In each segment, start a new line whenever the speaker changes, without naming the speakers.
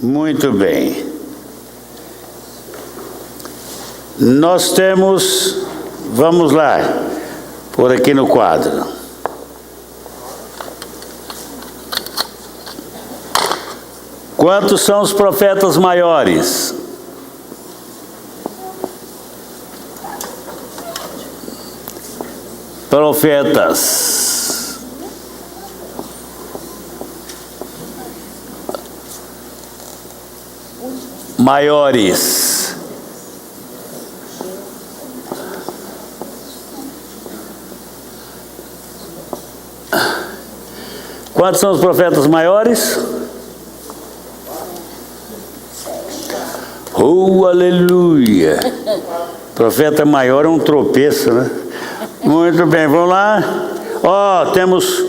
Muito bem. Nós temos, vamos lá, por aqui no quadro. Quantos são os profetas maiores? Profetas. Maiores. Quantos são os profetas maiores? Oh, aleluia! Profeta maior é um tropeço, né? Muito bem, vamos lá. Ó, temos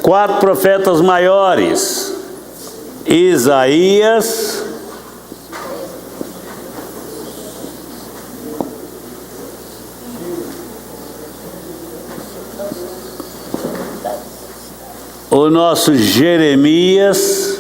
4 profetas maiores. Isaías, o nosso Jeremias,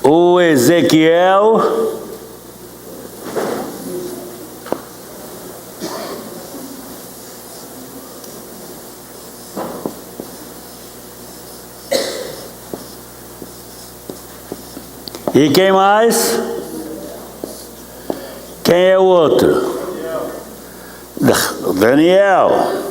o Ezequiel, e quem mais? Quem é o outro? Daniel.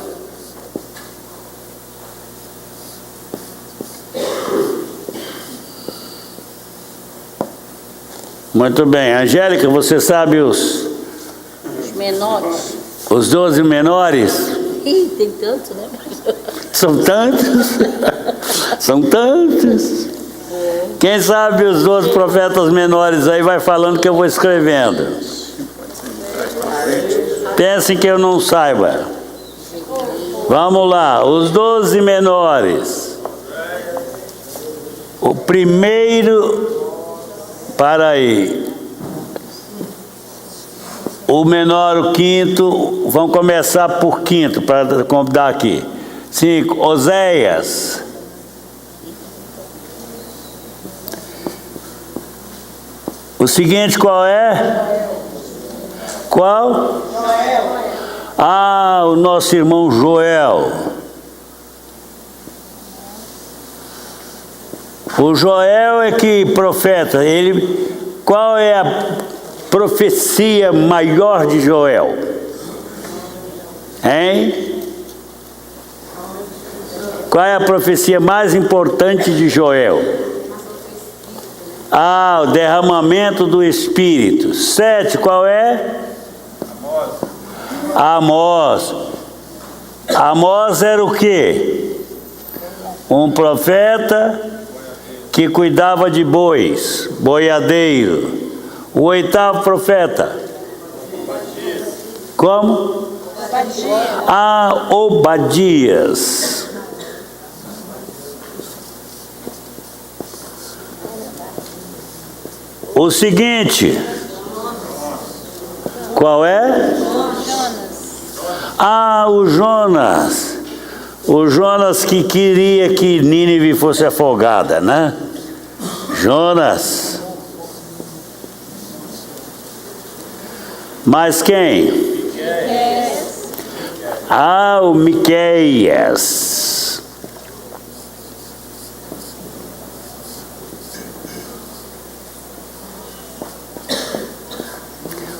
Muito bem. Angélica, você sabe os
menores?
Os 12 menores?
Ih, tem tantos, né?
São tantos? São tantos. Quem sabe os 12 profetas menores aí vai falando que eu vou escrevendo. Pensem que eu não saiba. Vamos lá, os 12 menores. O primeiro, para aí. O menor, o quinto, vamos começar por quinto, para convidar aqui. 5, Oséias. O seguinte, qual é? Qual? Joel. Ah, o nosso irmão Joel. O Joel é que profeta, ele, qual é a profecia maior de Joel? Hein? Qual é a profecia mais importante de Joel? Ah, o derramamento do Espírito. 7, qual é? Amós. Amós era o quê? Um profeta que cuidava de bois, boiadeiro. O 8º profeta. Como? Ah, Obadias. O seguinte, qual é? Ah, o Jonas. O Jonas que queria que Nínive fosse afogada, né? Jonas. Mas quem? Ah, o Miqueias.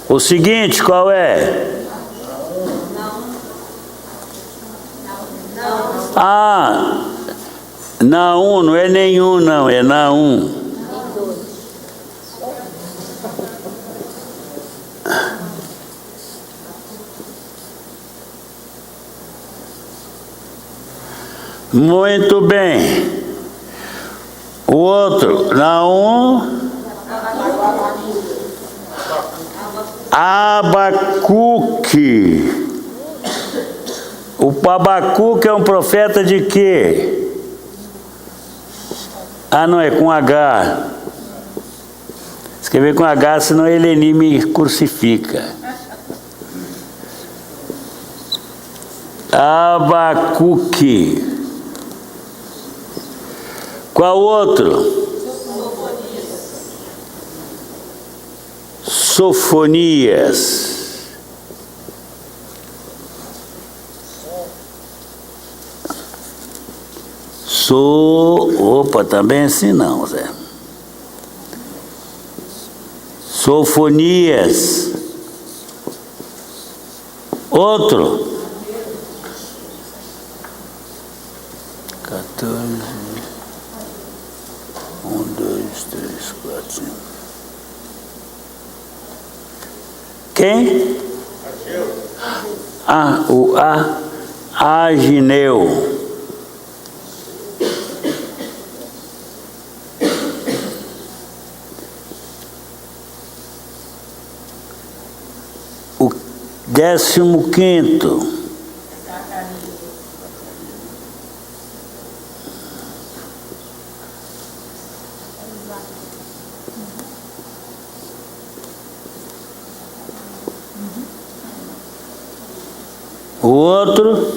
O seguinte, qual é? Ah, Naum, não é nenhum não, é Naum. Muito bem. O outro, Naum. Abacuque. O Abacuque é um profeta de quê? Ah, não, é com H. Escrever com H, senão Eleni me crucifica. Abacuque. Qual outro? Sofonias. Opa, também assim não, Zé. Sofonias. Outro. 14. 1, 2, 3, 4, 5. Quem? O Agineu. O 15º. O outro.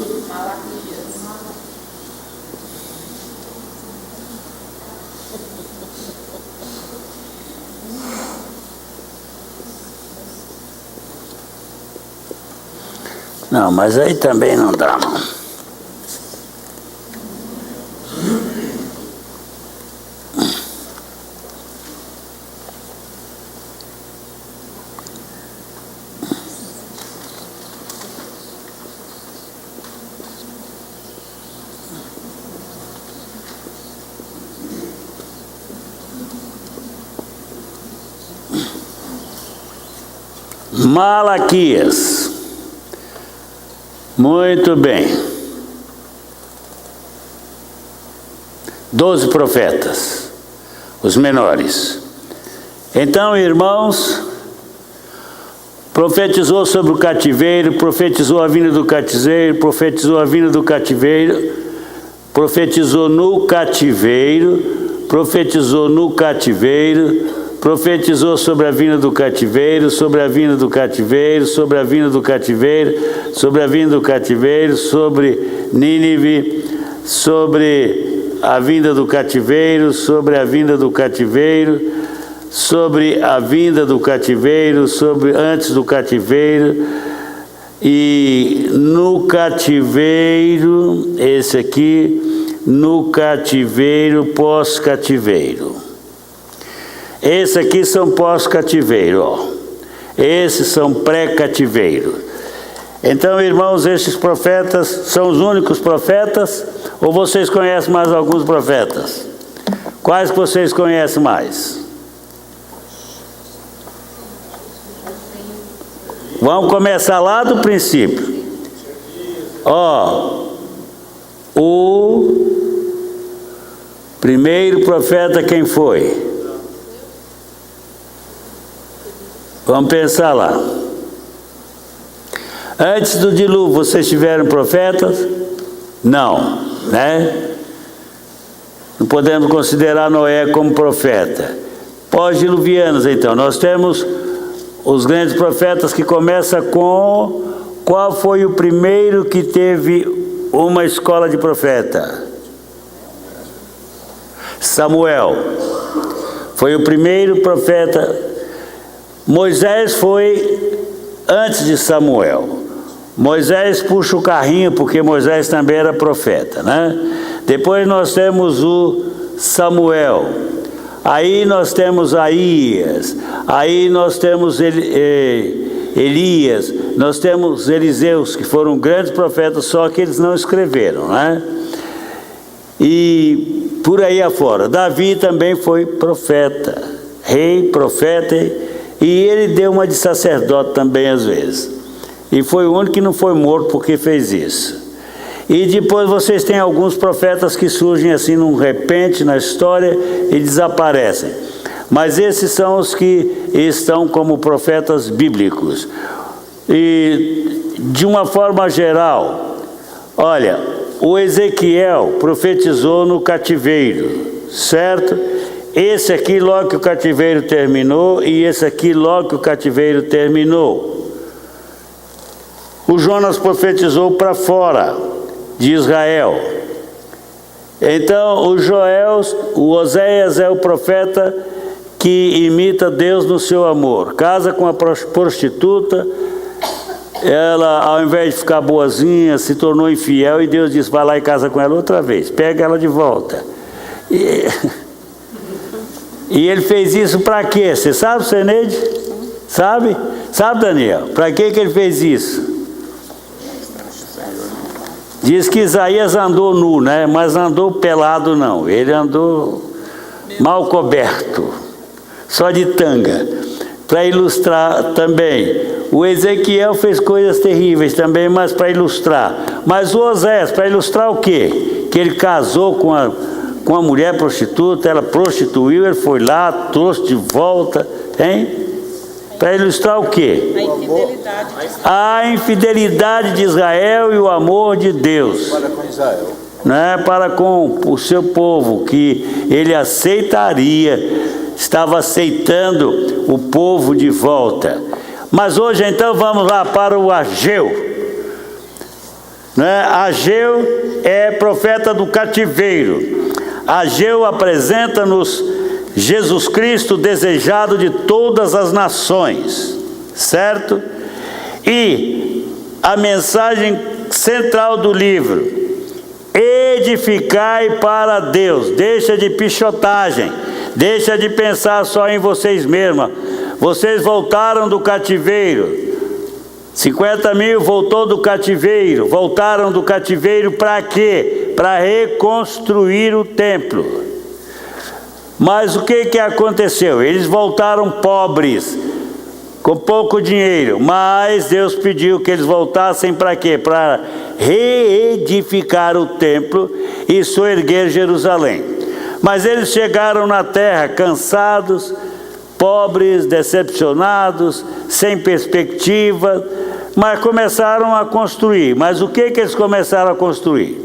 Não, mas aí também não dá, não. Malaquias. Muito bem. 12 profetas, os menores. Então, irmãos, profetizou sobre o cativeiro, profetizou a vinda do cativeiro, profetizou a vinda do cativeiro, profetizou no cativeiro, profetizou no cativeiro, profetizou sobre a vinda do cativeiro, sobre a vinda do cativeiro, sobre a vinda do cativeiro, sobre a vinda do cativeiro, sobre Nínive, sobre a vinda do cativeiro, sobre a vinda do cativeiro, sobre a vinda do cativeiro, sobre antes do cativeiro, e no cativeiro, esse aqui, no cativeiro, pós-cativeiro. Esses aqui são pós-cativeiro, ó. Esses são pré-cativeiro. Então, irmãos, esses profetas são os únicos profetas? Ou vocês conhecem mais alguns profetas? Quais que vocês conhecem mais? Vamos começar lá do princípio. Ó, o primeiro profeta quem foi? Vamos pensar lá. Antes do dilúvio, vocês tiveram profetas? Não, né? Não podemos considerar Noé como profeta. Pós-diluvianos, então, nós temos os grandes profetas que começam com... Qual foi o primeiro que teve uma escola de profeta? Samuel. Foi o primeiro profeta. Moisés foi antes de Samuel. Moisés puxa o carrinho, porque Moisés também era profeta, né? Depois nós temos o Samuel. Aí nós temos Aías. Aí nós temos Elias. Nós temos Eliseus, que foram grandes profetas, só que eles não escreveram, né? E por aí afora. Davi também foi profeta. Rei, profeta. E ele deu uma de sacerdote também às vezes. E foi o único que não foi morto porque fez isso. E depois vocês têm alguns profetas que surgem assim num repente na história e desaparecem. Mas esses são os que estão como profetas bíblicos. E de uma forma geral, olha, o Ezequiel profetizou no cativeiro, certo? esse aqui logo que o cativeiro terminou, e esse aqui logo que o cativeiro terminou. O Jonas profetizou para fora de Israel. Então o Oséias é o profeta que imita Deus no seu amor. Casa com a prostituta, ela, ao invés de ficar boazinha, se tornou infiel, e Deus diz: vai lá e casa com ela outra vez, pega ela de volta. E ele fez isso para quê? Você sabe, Seneide? Sabe? Sabe, Daniel? Para que ele fez isso? Diz que Isaías andou nu, né? Mas andou pelado não, ele andou mal coberto, só de tanga. Para ilustrar também, o Ezequiel fez coisas terríveis também, mas para ilustrar. Mas o Oséias, para ilustrar o quê? Que ele casou com a mulher prostituta, ela prostituiu, ele foi lá, trouxe de volta, hein? Para ilustrar o quê? A infidelidade de Israel e o amor de Deus.
Para com Israel.
Né? Para com o seu povo, que ele aceitaria, estava aceitando o povo de volta. Mas hoje então vamos lá para o Ageu. Né? Ageu é profeta do cativeiro. Ageu apresenta-nos Jesus Cristo, desejado de todas as nações, certo? E a mensagem central do livro: edificai para Deus. Deixa de pichotagem, deixa de pensar só em vocês mesmos. Vocês voltaram do cativeiro, 50 mil voltou do cativeiro, voltaram do cativeiro para quê? Para reconstruir o templo. Mas o que aconteceu? Eles voltaram pobres, com pouco dinheiro, mas Deus pediu que eles voltassem para quê? Para reedificar o templo e soerguer Jerusalém. Mas eles chegaram na terra cansados, pobres, decepcionados, sem perspectiva, mas começaram a construir. Mas o que eles começaram a construir?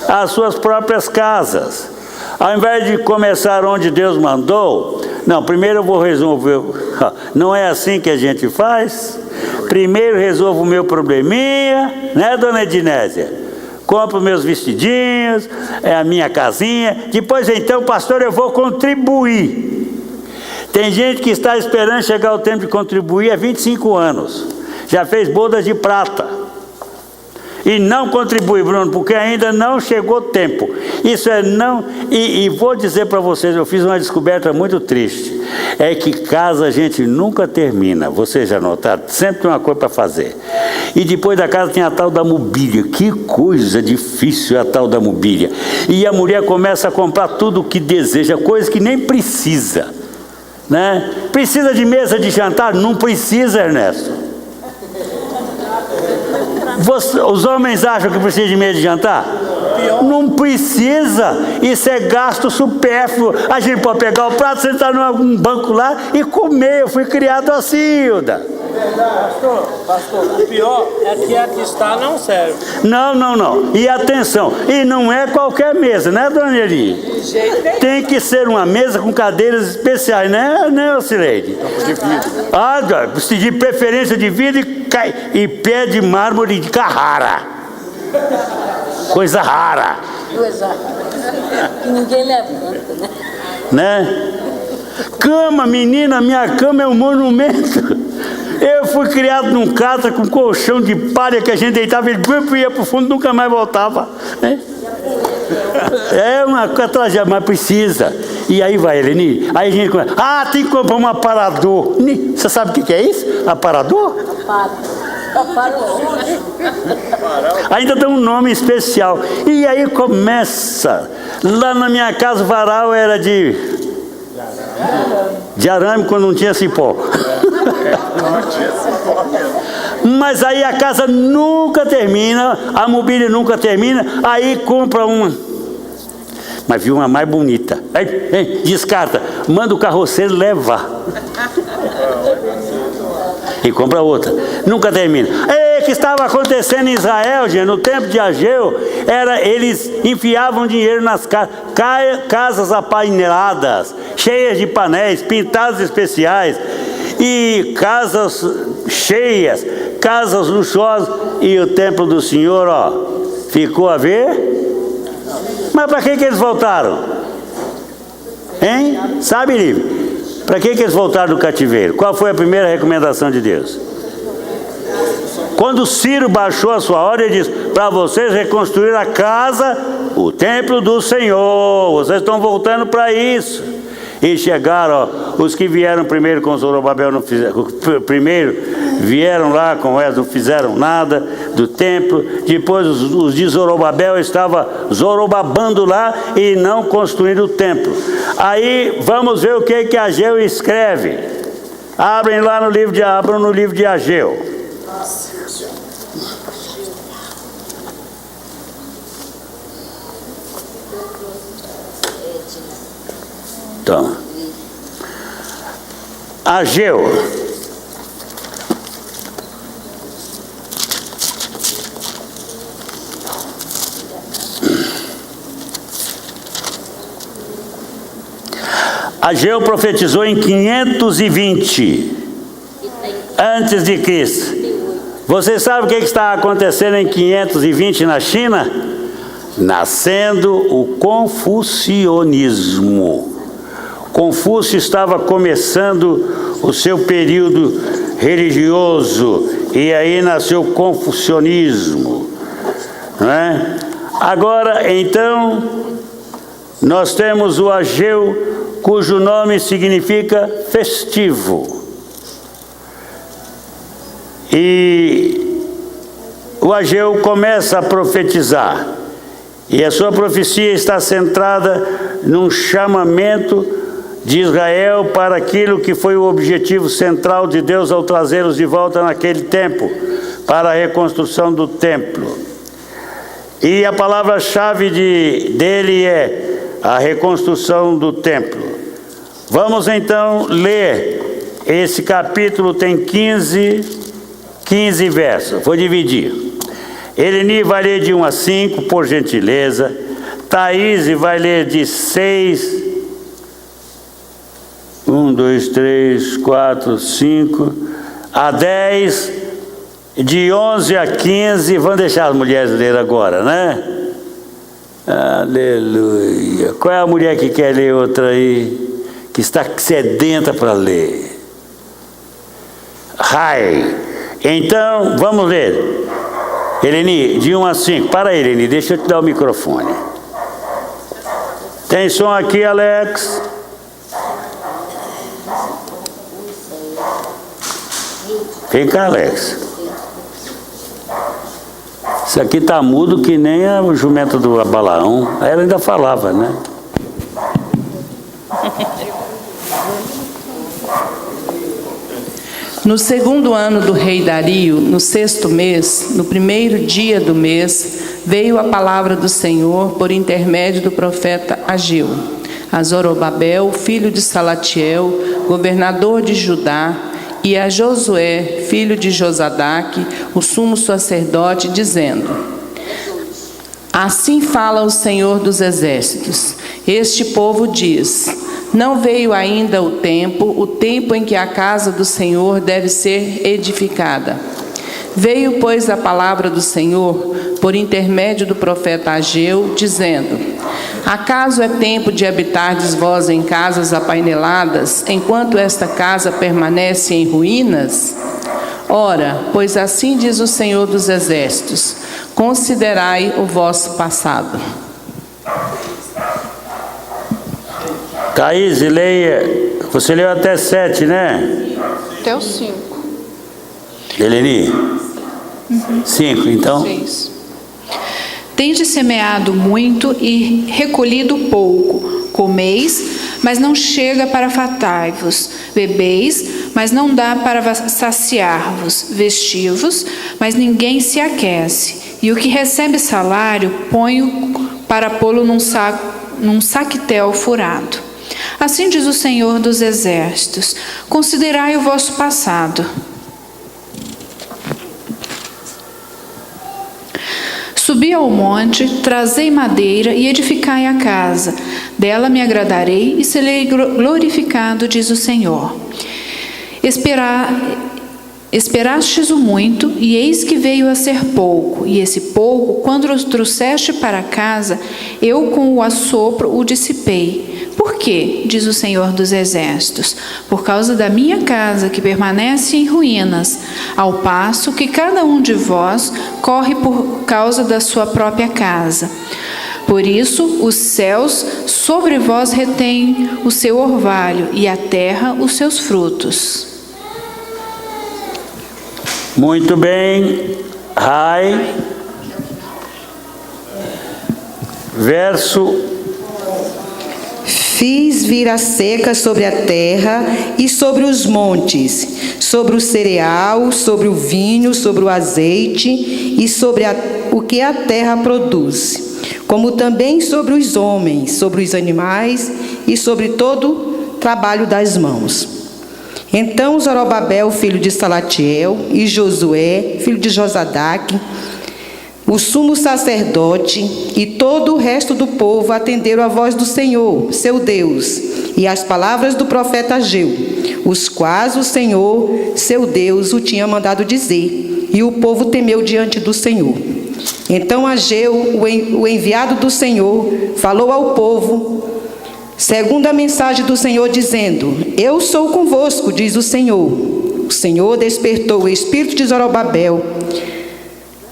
As suas próprias casas. Ao invés de começar onde Deus mandou, não, primeiro eu vou resolver. Não é assim que a gente faz? Primeiro resolvo o meu probleminha, né, dona Ednésia? Compro meus vestidinhos, é a minha casinha. Depois então, pastor, eu vou contribuir. Tem gente que está esperando chegar o tempo de contribuir há 25 anos. Já fez bodas de prata. E não contribui, Bruno, porque ainda não chegou o tempo. Isso é não... E vou dizer para vocês, eu fiz uma descoberta muito triste. É que casa a gente nunca termina. Vocês já notaram? Sempre tem uma coisa para fazer. E depois da casa tem a tal da mobília. Que coisa difícil é a tal da mobília. E a mulher começa a comprar tudo o que deseja, coisas que nem precisa. Né? Precisa de mesa de jantar? Não precisa, Ernesto. Os homens acham que precisa de mesa de jantar? Não precisa. Isso é gasto supérfluo. A gente pode pegar o prato, sentar num banco lá e comer. Eu fui criado assim, Hilda.
Pastor, o pior é que a que está não serve.
Não. E atenção, e não é qualquer mesa, né, dona Eli? Tem que ser uma mesa com cadeiras especiais, né, Ocileide? De preferência de vidro e pé de mármore de Carrara. Coisa rara.
Que ninguém levanta,
né? Cama, menina, minha cama é um monumento. Eu fui criado num casa com colchão de palha que a gente deitava, ele ia para o fundo, nunca mais voltava. Né? É uma tragédia, mas precisa. E aí vai, Eleni, aí a gente começa, tem que comprar um aparador. Você sabe o que é isso? Aparador? Ainda tem um nome especial. E aí começa. Lá na minha casa o varal era de arame quando não tinha cipó. Mas aí a casa nunca termina, a mobília nunca termina, aí compra uma, mas viu uma mais bonita, aí descarta, manda o carroceiro levar e compra outra, nunca termina. que estava acontecendo em Israel, gente, no tempo de Ageu, eles enfiavam dinheiro nas casas apaineladas, cheias de painéis, pintadas especiais, e casas cheias, casas luxuosas, e o templo do Senhor, ficou a ver? Mas para que eles voltaram? Hein? Sabe, Lívia? Para que eles voltaram do cativeiro? Qual foi a primeira recomendação de Deus? Quando Ciro baixou a sua ordem, ele disse: para vocês reconstruir a casa, o templo do Senhor. Vocês estão voltando para isso. E chegaram, os que vieram primeiro com Zorobabel, primeiro vieram lá com eles, não fizeram nada do templo. Depois os de Zorobabel estavam zorobabando lá e não construindo o templo. Aí vamos ver o que Ageu escreve. Abram no livro de Ageu. Então, Ageu. Ageu profetizou em 520 antes de Cristo. Você sabe o que está acontecendo em 520 na China? Nascendo o confucionismo. Confúcio estava começando o seu período religioso e aí nasceu o confucionismo, não é? Agora, então, nós temos o Ageu, cujo nome significa festivo. E o Ageu começa a profetizar, e a sua profecia está centrada num chamamento de Israel para aquilo que foi o objetivo central de Deus ao trazê-los de volta naquele tempo, para a reconstrução do templo. E a palavra-chave dele é a reconstrução do templo. Vamos então ler esse capítulo, tem 15 versos, vou dividir. Eleni vai ler de 1 a 5, por gentileza. Thaís vai ler de 6, 1, 2, 3, 4, 5, a 10, de 11 a 15, vamos deixar as mulheres ler agora, né? Aleluia. Qual é a mulher que quer ler outra aí? Que está sedenta para ler? Rai. Então, vamos ler. Eleni, de 1 a 5. Para aí, Eleni, deixa eu te dar o microfone. Tem som aqui, Alex? Vem cá, Alex. Isso aqui tá mudo que nem o jumento do Balaão. Ela ainda falava, né?
No segundo ano do rei Dario, no 6º mês, no primeiro dia do mês, veio a palavra do Senhor por intermédio do profeta Ageu a Zorobabel, filho de Salatiel, governador de Judá, e a Josué, filho de Josadaque, o sumo sacerdote, dizendo: assim fala o Senhor dos exércitos. Este povo diz: não veio ainda o tempo em que a casa do Senhor deve ser edificada. Veio, pois, a palavra do Senhor por intermédio do profeta Ageu, dizendo: acaso é tempo de habitardes vós em casas apaineladas, enquanto esta casa permanece em ruínas? Ora, pois assim diz o Senhor dos exércitos: considerai o vosso passado.
Thaís, leia. Você leu até 7, né?
Até o 5.
Eleni? 5, então?
6. Tendes semeado muito e recolhido pouco. Comeis, mas não chega para fartar-vos. Bebeis, mas não dá para saciar-vos. Vestivos, mas ninguém se aquece. E o que recebe salário, põe-o para pô-lo num saquetel furado. Assim diz o Senhor dos exércitos: considerai o vosso passado. Subi ao monte, trazei madeira e edificai a casa. Dela me agradarei e serei glorificado, diz o Senhor. Esperastes o muito, e eis que veio a ser pouco, e esse pouco, quando o trouxeste para casa, eu com o assopro o dissipei. Por quê? Diz o Senhor dos Exércitos. Por causa da minha casa, que permanece em ruínas, ao passo que cada um de vós corre por causa da sua própria casa. Por isso, os céus sobre vós retêm o seu orvalho, e a terra os seus frutos.
Muito bem. Rai. Verso.
Fiz vir a seca sobre a terra e sobre os montes, sobre o cereal, sobre o vinho, sobre o azeite e sobre o que a terra produz, como também sobre os homens, sobre os animais e sobre todo o trabalho das mãos. Então Zorobabel, filho de Salatiel, e Josué, filho de Josadaque, o sumo sacerdote e todo o resto do povo atenderam a voz do Senhor, seu Deus, e as palavras do profeta Ageu, os quais o Senhor, seu Deus, o tinha mandado dizer, e o povo temeu diante do Senhor. Então Ageu, o enviado do Senhor, falou ao povo, segundo a mensagem do Senhor, dizendo: Eu sou convosco, diz o Senhor. O Senhor despertou o espírito de Zorobabel,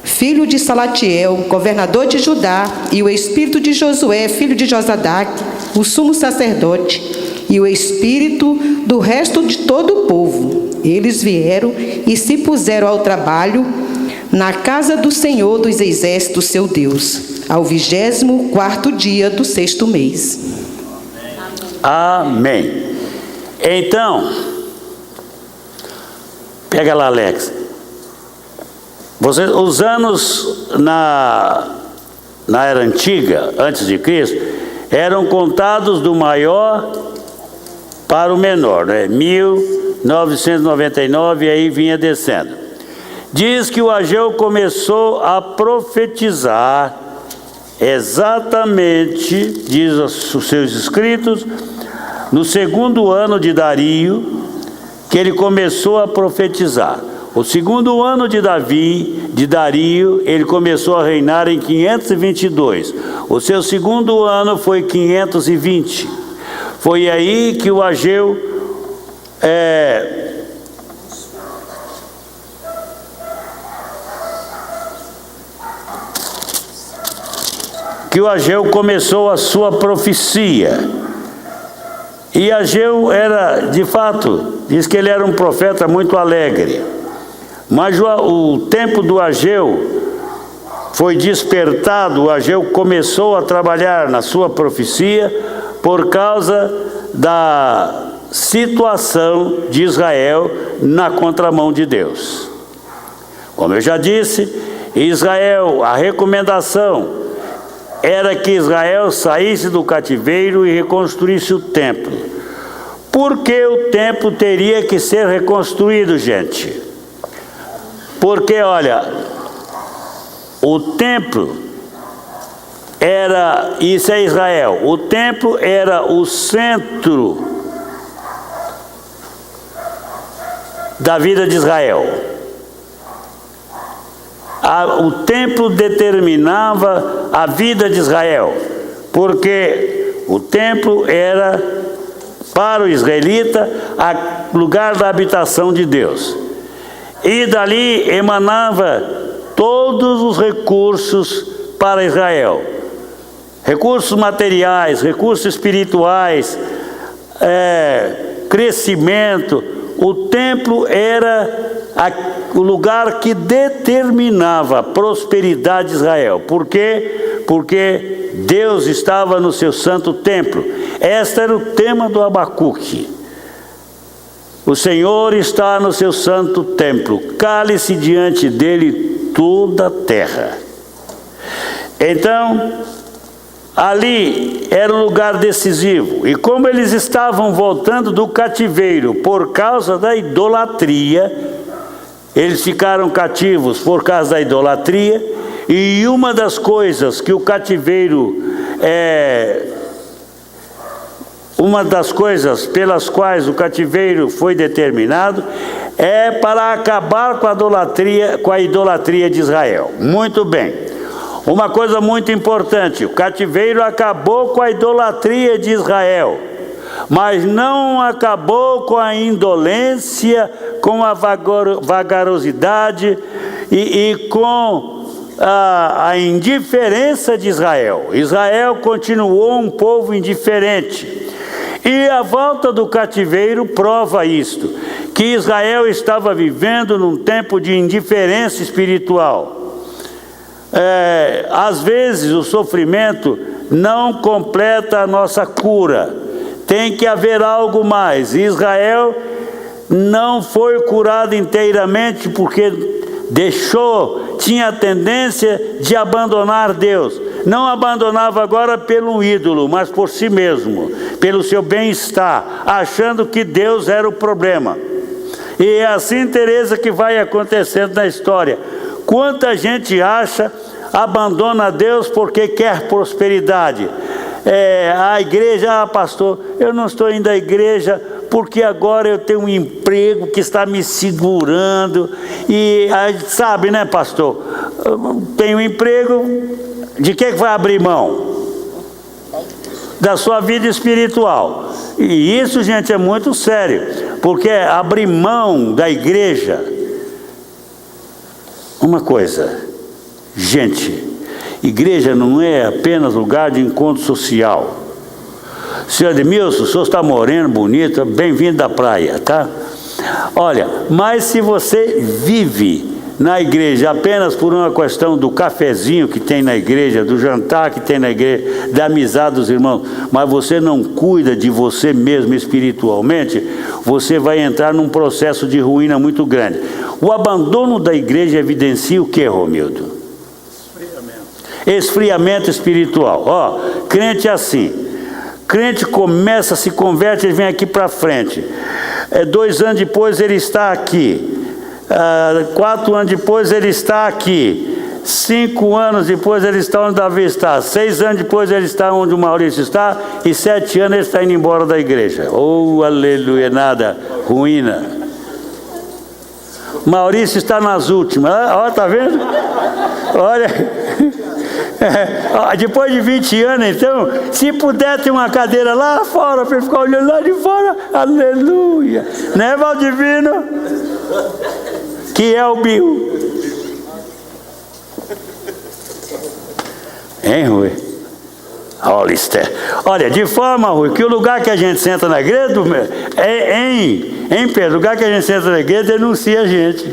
filho de Salatiel, governador de Judá, e o espírito de Josué, filho de Josadaque, o sumo sacerdote, e o espírito do resto de todo o povo. Eles vieram e se puseram ao trabalho na casa do Senhor dos Exércitos, seu Deus, ao 24º dia do 6º mês.
Amém. Então, pega lá, Alex. Os anos na era antiga, antes de Cristo, eram contados do maior para o menor, né? 1999, e aí vinha descendo. Diz que o Ageu começou a profetizar exatamente, diz os seus escritos, no 2º ano de Dario, que ele começou a profetizar. O 2º ano de Dario, ele começou a reinar em 522. O seu 2º ano foi 520. Foi aí que o Ageu começou a sua profecia. E Ageu era, de fato, diz que ele era um profeta muito alegre. Mas o tempo do Ageu foi despertado, o Ageu começou a trabalhar na sua profecia por causa da situação de Israel na contramão de Deus. Como eu já disse, Israel, a recomendação era que Israel saísse do cativeiro e reconstruísse o templo. Por que o templo teria que ser reconstruído, gente? Porque, olha, o templo era, isso é Israel, o templo era o centro da vida de Israel. O templo determinava a vida de Israel, porque o templo era, para o israelita, lugar da habitação de Deus. E dali emanava todos os recursos para Israel. Recursos materiais, recursos espirituais, crescimento. O templo era o lugar que determinava a prosperidade de Israel. Por quê? Porque Deus estava no seu santo templo. Este era o tema do Abacuque. O Senhor está no seu santo templo, cale-se diante dele toda a terra. Então, ali era um lugar decisivo. E como eles estavam voltando do cativeiro por causa da idolatria, eles ficaram cativos por causa da idolatria, E uma das coisas que o cativeiro uma das coisas pelas quais o cativeiro foi determinado é para acabar com a idolatria de Israel. Muito bem. Uma coisa muito importante, o cativeiro acabou com a idolatria de Israel, mas não acabou com a indolência, com a vagarosidade e com a indiferença de Israel. Israel continuou um povo indiferente. E a volta do cativeiro prova isto, que Israel estava vivendo num tempo de indiferença espiritual. Às vezes o sofrimento não completa a nossa cura, tem que haver algo mais. Israel não foi curado inteiramente porque tinha a tendência de abandonar Deus. Não abandonava agora pelo ídolo, mas por si mesmo, pelo seu bem-estar, achando que Deus era o problema. E é assim, Teresa, que vai acontecendo na história. Quanta gente abandona Deus porque quer prosperidade. A igreja, pastor, eu não estou indo à igreja porque agora eu tenho um emprego que está me segurando. E sabe, né, pastor? Tenho um emprego, de que vai abrir mão? Da sua vida espiritual. E isso, gente, é muito sério, porque abrir mão da igreja, uma coisa, gente, igreja não é apenas lugar de encontro social. Senhor Edmilson, o senhor está moreno, bonito, bem-vindo da praia, tá? Olha, mas se você vive na igreja apenas por uma questão do cafezinho que tem na igreja, do jantar que tem na igreja, da amizade dos irmãos, mas você não cuida de você mesmo espiritualmente, você vai entrar num processo de ruína muito grande. O abandono da igreja evidencia o que, Romildo? Esfriamento espiritual. Crente é assim. Crente se converte, ele vem aqui para frente. 2 anos depois ele está aqui. 4 anos depois ele está aqui. 5 anos depois ele está onde Davi está. 6 anos depois ele está onde o Maurício está. E 7 anos ele está indo embora da igreja. Oh, aleluia, nada, ruína. Maurício está nas últimas. Olha, tá vendo? Olha. Depois de 20 anos, então, se puder ter uma cadeira lá fora para ele ficar olhando lá de fora, aleluia, né, Valdivino? Que é o Bill. Hein, Rui? Olha, Esther. Olha, de forma, Rui, que o lugar que a gente senta na igreja, Pedro, o lugar que a gente senta na igreja denuncia a gente.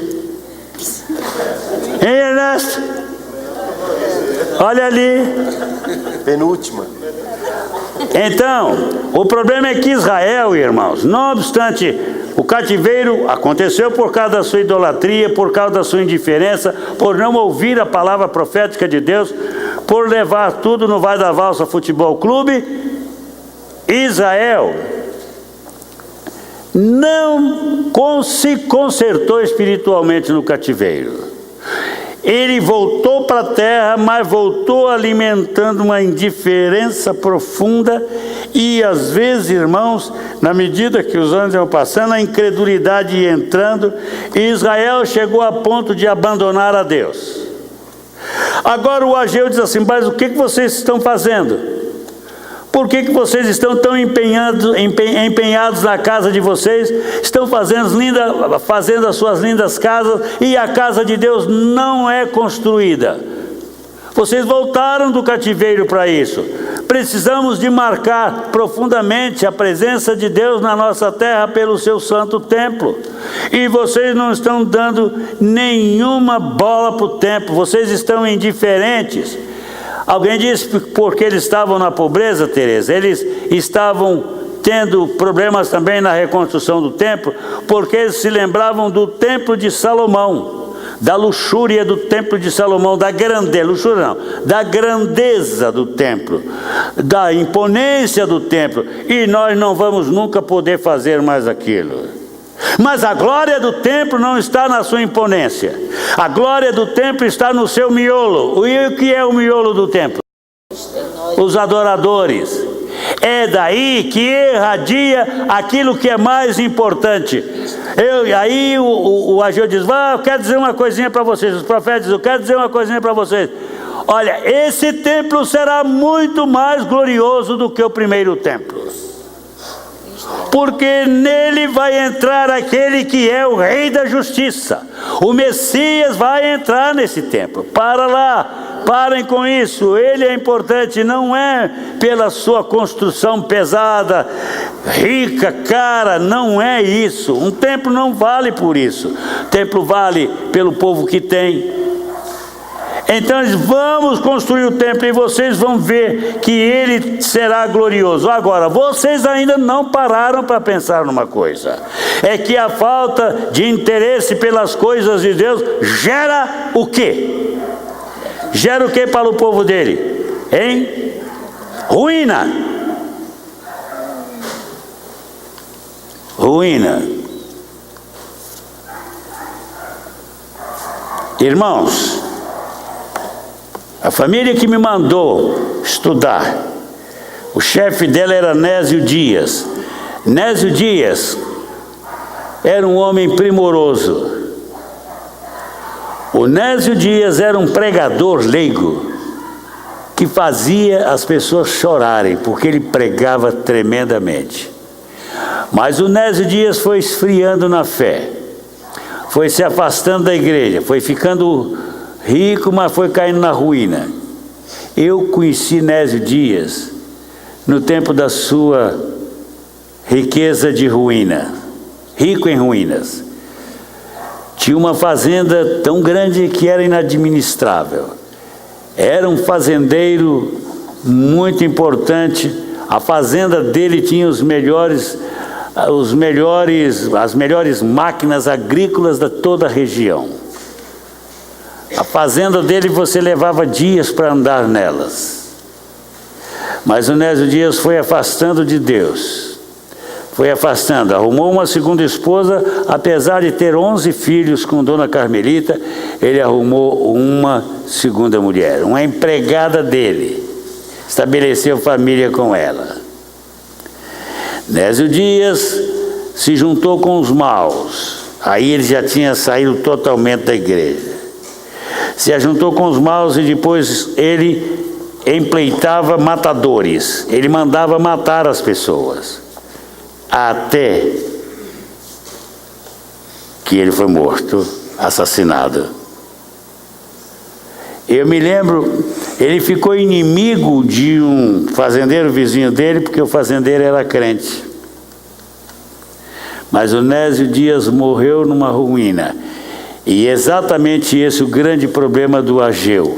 Hein, Ernesto? Olha ali.
Penúltima.
Então, o problema é que Israel, irmãos, não obstante o cativeiro aconteceu por causa da sua idolatria, por causa da sua indiferença, por não ouvir a palavra profética de Deus, por levar tudo no Vai da Valsa Futebol Clube. Israel não se consertou espiritualmente no cativeiro. Ele voltou para a terra, mas voltou alimentando uma indiferença profunda e, às vezes, irmãos, na medida que os anos iam passando, a incredulidade ia entrando e Israel chegou a ponto de abandonar a Deus. Agora o Ageu diz assim: mas o que vocês estão fazendo? Por que vocês estão tão empenhados na casa de vocês? Estão fazendo as suas lindas casas e a casa de Deus não é construída. Vocês voltaram do cativeiro para isso. Precisamos de marcar profundamente a presença de Deus na nossa terra pelo seu santo templo. E vocês não estão dando nenhuma bola para o templo. Vocês estão indiferentes. Alguém disse porque eles estavam na pobreza, Teresa. Eles estavam tendo problemas também na reconstrução do templo, porque eles se lembravam do templo de Salomão, da luxúria do templo de Salomão, da grandeza do templo, da imponência do templo. E nós não vamos nunca poder fazer mais aquilo. Mas a glória do templo não está na sua imponência. A glória do templo está no seu miolo. E o que é o miolo do templo? Os adoradores. É daí que irradia aquilo que é mais importante. Aí o Ageu diz: eu quero dizer uma coisinha para vocês. Os profetas dizem: eu quero dizer uma coisinha para vocês. Olha, esse templo será muito mais glorioso do que o primeiro templo. Porque nele vai entrar aquele que é o Rei da Justiça. O Messias vai entrar nesse templo. Para lá, parem com isso. Ele é importante, não é pela sua construção pesada, rica, cara, não é isso. Um templo não vale por isso. O templo vale pelo povo que tem. Então vamos construir o templo e vocês vão ver que ele será glorioso. Agora, vocês ainda não pararam para pensar numa coisa. É que a falta de interesse pelas coisas de Deus gera o quê? Gera o quê para o povo dele? Hein? Ruína. Ruína. Irmãos, a família que me mandou estudar, o chefe dela era Nésio Dias. Nésio Dias era um homem primoroso. O Nésio Dias era um pregador leigo que fazia as pessoas chorarem, porque ele pregava tremendamente. Mas o Nésio Dias foi esfriando na fé, foi se afastando da igreja, foi ficando rico, mas foi caindo na ruína. Eu conheci Nésio Dias no tempo da sua riqueza de ruína, rico em ruínas. Tinha uma fazenda tão grande que era inadministrável. Era um fazendeiro muito importante. A fazenda dele tinha as melhores máquinas agrícolas de toda a região. A fazenda dele você levava dias para andar nelas. Mas o Nésio Dias foi afastando de Deus. Foi afastando, arrumou uma segunda esposa, apesar de ter 11 filhos com Dona Carmelita, ele arrumou uma segunda mulher, uma empregada dele, estabeleceu família com ela. Nésio Dias se juntou com os maus, aí ele já tinha saído totalmente da igreja. Se juntou com os maus e depois ele empleitava matadores, ele mandava matar as pessoas. Até que ele foi morto, assassinado. Eu me lembro, ele ficou inimigo de um fazendeiro vizinho dele, porque o fazendeiro era crente. Mas o Nésio Dias morreu numa ruína. E exatamente esse é o grande problema do Ageu.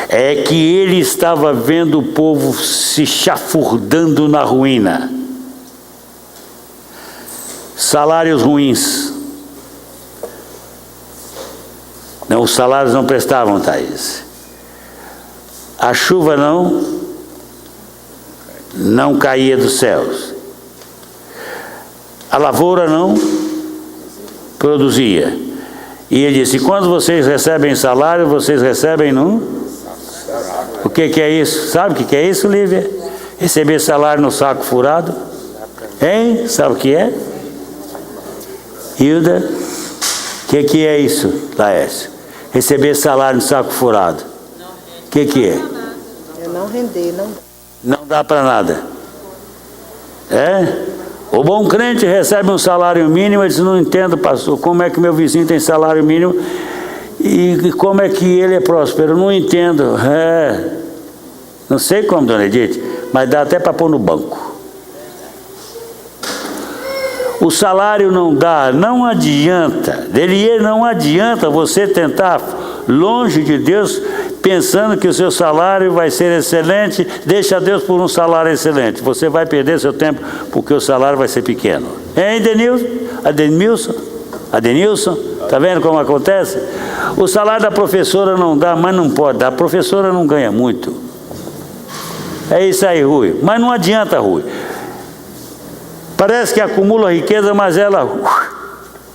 É que ele estava vendo o povo se chafurdando na ruína. Salários ruins. Não, os salários não prestavam, Thaís. A chuva não caía dos céus. A lavoura não produzia. E ele disse: quando vocês recebem salário, vocês recebem O que é isso? Sabe o que é isso, Lívia? Receber salário no saco furado? Hein? Sabe o que é? Hilda, o que é isso, Laércio? Receber salário no saco furado. O que é?
É não render,
não dá para nada. É? O bom crente recebe um salário mínimo, ele diz: não entendo, pastor, como é que meu vizinho tem salário mínimo e como é que ele é próspero? Não entendo. Não sei como, dona Edith, mas dá até para pôr no banco. O salário não dá, não adianta. Não adianta você tentar longe de Deus, pensando que o seu salário vai ser excelente. Deixa Deus por um salário excelente. Você vai perder seu tempo, porque o salário vai ser pequeno. Hein, Adenilson? Está vendo como acontece? O salário da professora não dá, mas não pode dar. A professora não ganha muito. É isso aí, Rui. Mas não adianta, Rui. Parece que acumula riqueza, mas ela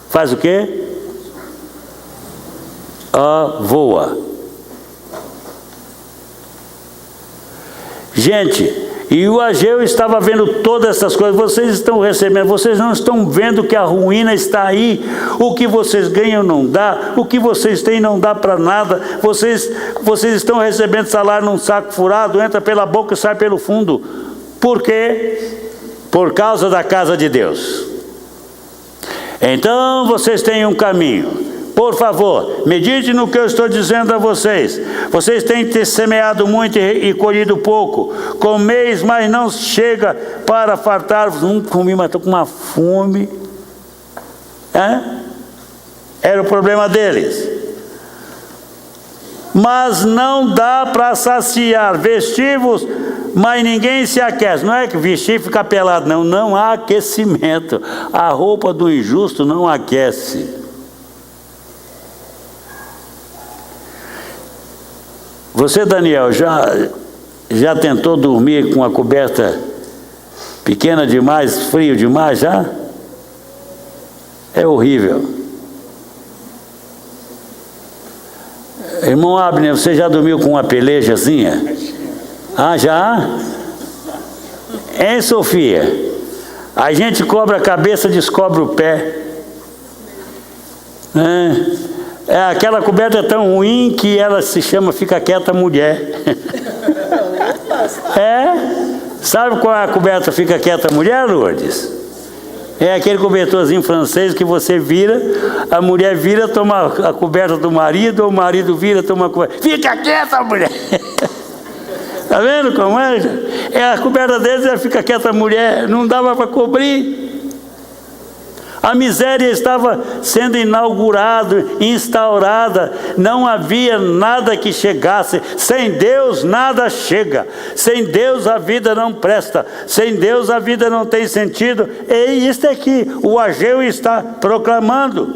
faz o quê? Voa. Gente, e o Ageu estava vendo todas essas coisas. Vocês estão recebendo, vocês não estão vendo que a ruína está aí. O que vocês ganham não dá, o que vocês têm não dá para nada. Vocês estão recebendo salário num saco furado, entra pela boca e sai pelo fundo. Por quê? Por causa da casa de Deus. Então vocês têm um caminho. Por favor, medite no que eu estou dizendo a vocês. Vocês têm que ter semeado muito e colhido pouco. Comeis, mas não chega para fartar-vos. Comi, mas estou com uma fome. Era o problema deles. Mas não dá para saciar. Vestivos, mas ninguém se aquece. Não é que vestir e ficar pelado, não. Não há aquecimento. A roupa do injusto não aquece. Você, Daniel, já tentou dormir com a coberta pequena demais, frio demais, já? É horrível. Irmão Abner, você já dormiu com uma pelejazinha? Já? Hein, Sofia? A gente cobre a cabeça, descobre o pé. Aquela coberta é tão ruim que ela se chama Fica Quieta Mulher. Sabe qual é a coberta Fica Quieta Mulher, Lourdes? É aquele cobertorzinho francês que você vira, a mulher vira, toma a coberta do marido, ou o marido vira, toma a coberta. Fica quieta, mulher! Tá vendo como é? A coberta deles Fica Quieta Mulher, não dava para cobrir. A miséria estava sendo inaugurada, instaurada, não havia nada que chegasse. Sem Deus nada chega, sem Deus a vida não presta, sem Deus a vida não tem sentido. E isso é que o Ageu está proclamando,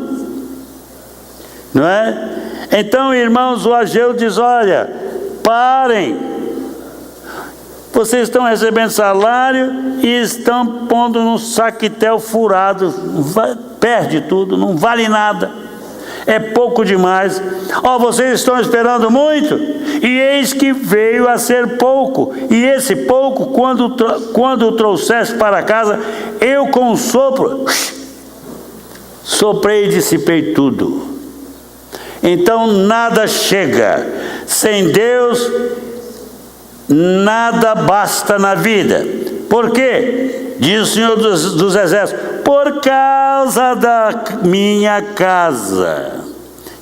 não é? Então, irmãos, o Ageu diz: olha, parem. Vocês estão recebendo salário e estão pondo num saquetel furado. Perde tudo, não vale nada. É pouco demais. Vocês estão esperando muito? E eis que veio a ser pouco. E esse pouco, quando o trouxesse para casa, eu com um sopro, soprei e dissipei tudo. Então nada chega. Sem Deus, nada basta na vida. Por quê? Diz o Senhor dos Exércitos: por causa da minha casa,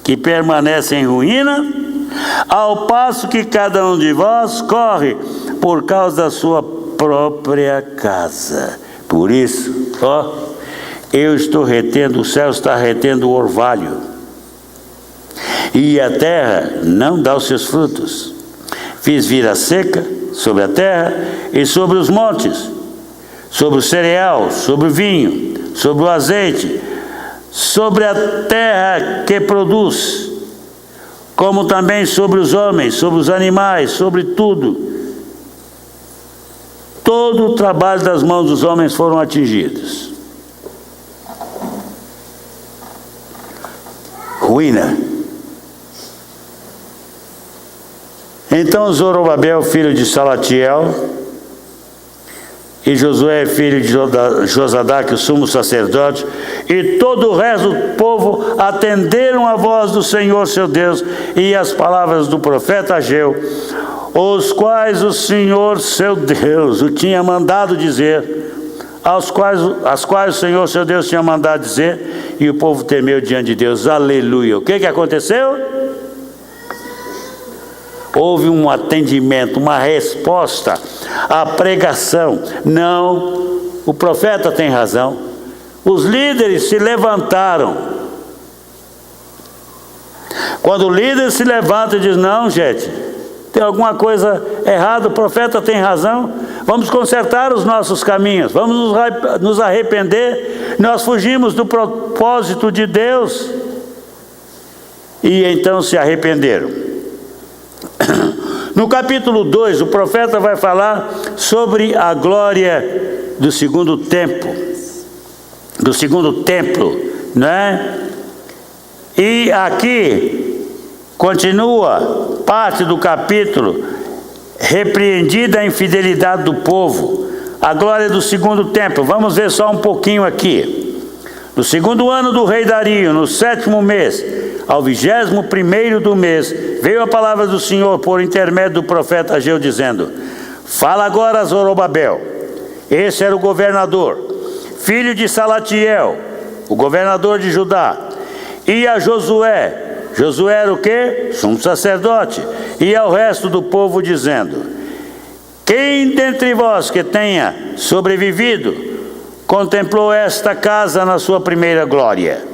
que permanece em ruína, ao passo que cada um de vós corre por causa da sua própria casa. Por isso, eu estou retendo, o céu está retendo o orvalho, e a terra não dá os seus frutos. Fiz vir a seca sobre a terra e sobre os montes, sobre o cereal, sobre o vinho, sobre o azeite, sobre a terra que produz, como também sobre os homens, sobre os animais, sobre tudo. Todo o trabalho das mãos dos homens foram atingidos. Ruína. Então Zorobabel, filho de Salatiel, e Josué, filho de Josadaque, o sumo sacerdote, e todo o resto do povo atenderam a voz do Senhor seu Deus e as palavras do profeta Ageu, os quais o Senhor seu Deus o tinha mandado dizer, as quais o Senhor seu Deus tinha mandado dizer, e o povo temeu diante de Deus. Aleluia. O que aconteceu? Houve um atendimento, uma resposta à pregação. Não, o profeta tem razão. Os líderes se levantaram. Quando o líder se levanta e diz: não, gente, tem alguma coisa errada, o profeta tem razão, vamos consertar os nossos caminhos, vamos nos arrepender, nós fugimos do propósito de Deus. E então se arrependeram. No capítulo 2, o profeta vai falar sobre a glória do segundo templo, né? E aqui continua parte do capítulo, repreendida a infidelidade do povo, a glória do segundo templo. Vamos ver só um pouquinho aqui. No segundo ano do rei Dario, no 7º mês, ao 21º do mês, veio a palavra do Senhor por intermédio do profeta Ageu, dizendo: fala agora a Zorobabel. Esse era o governador, filho de Salatiel, o governador de Judá, e a Josué. Josué era o quê? Sumo sacerdote. E ao resto do povo, dizendo: quem dentre vós que tenha sobrevivido contemplou esta casa na sua primeira glória?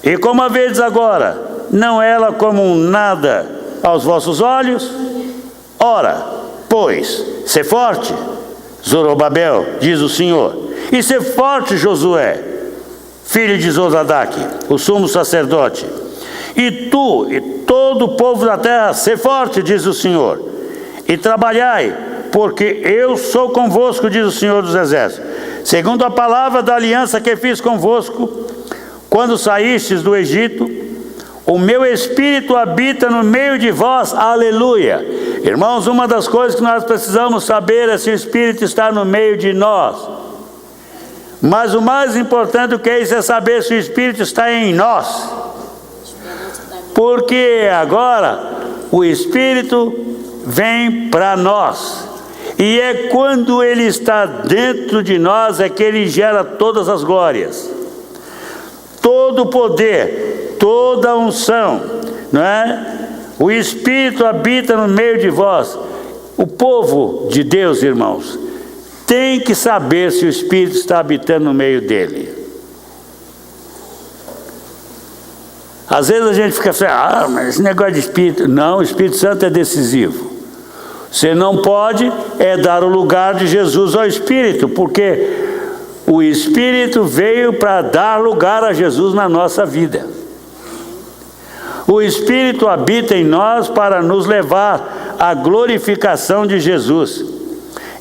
E como a vedes agora, não ela como um nada aos vossos olhos? Ora, pois, sê forte, Zorobabel, diz o Senhor, e sê forte, Josué, filho de Zosadaque, o sumo sacerdote, e tu e todo o povo da terra, sê forte, diz o Senhor, e trabalhai, porque eu sou convosco, diz o Senhor dos Exércitos, segundo a palavra da aliança que fiz convosco, quando saístes do Egito. O meu Espírito habita no meio de vós, aleluia. Irmãos, uma das coisas que nós precisamos saber é se o Espírito está no meio de nós. Mas o mais importante do que isso é saber se o Espírito está em nós. Porque agora o Espírito vem para nós. E é quando Ele está dentro de nós é que Ele gera todas as glórias. Todo o poder, toda a unção, não é? O Espírito habita no meio de vós. O povo de Deus, irmãos, tem que saber se o Espírito está habitando no meio dele. Às vezes a gente fica assim, mas esse negócio de Espírito... Não, o Espírito Santo é decisivo. Você não pode dar o lugar de Jesus ao Espírito, porque o Espírito veio para dar lugar a Jesus na nossa vida. O Espírito habita em nós para nos levar à glorificação de Jesus.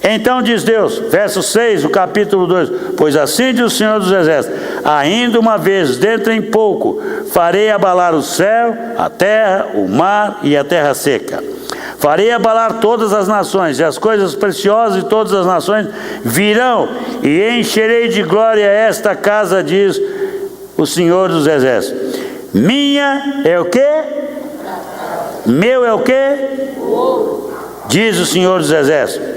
Então diz Deus, verso 6, do capítulo 2, pois assim diz o Senhor dos Exércitos, ainda uma vez, dentro em pouco, farei abalar o céu, a terra, o mar e a terra seca. Farei abalar todas as nações, e as coisas preciosas de todas as nações virão, e encherei de glória esta casa, diz o Senhor dos Exércitos. Minha é o quê? Meu é o quê? Diz o Senhor dos Exércitos.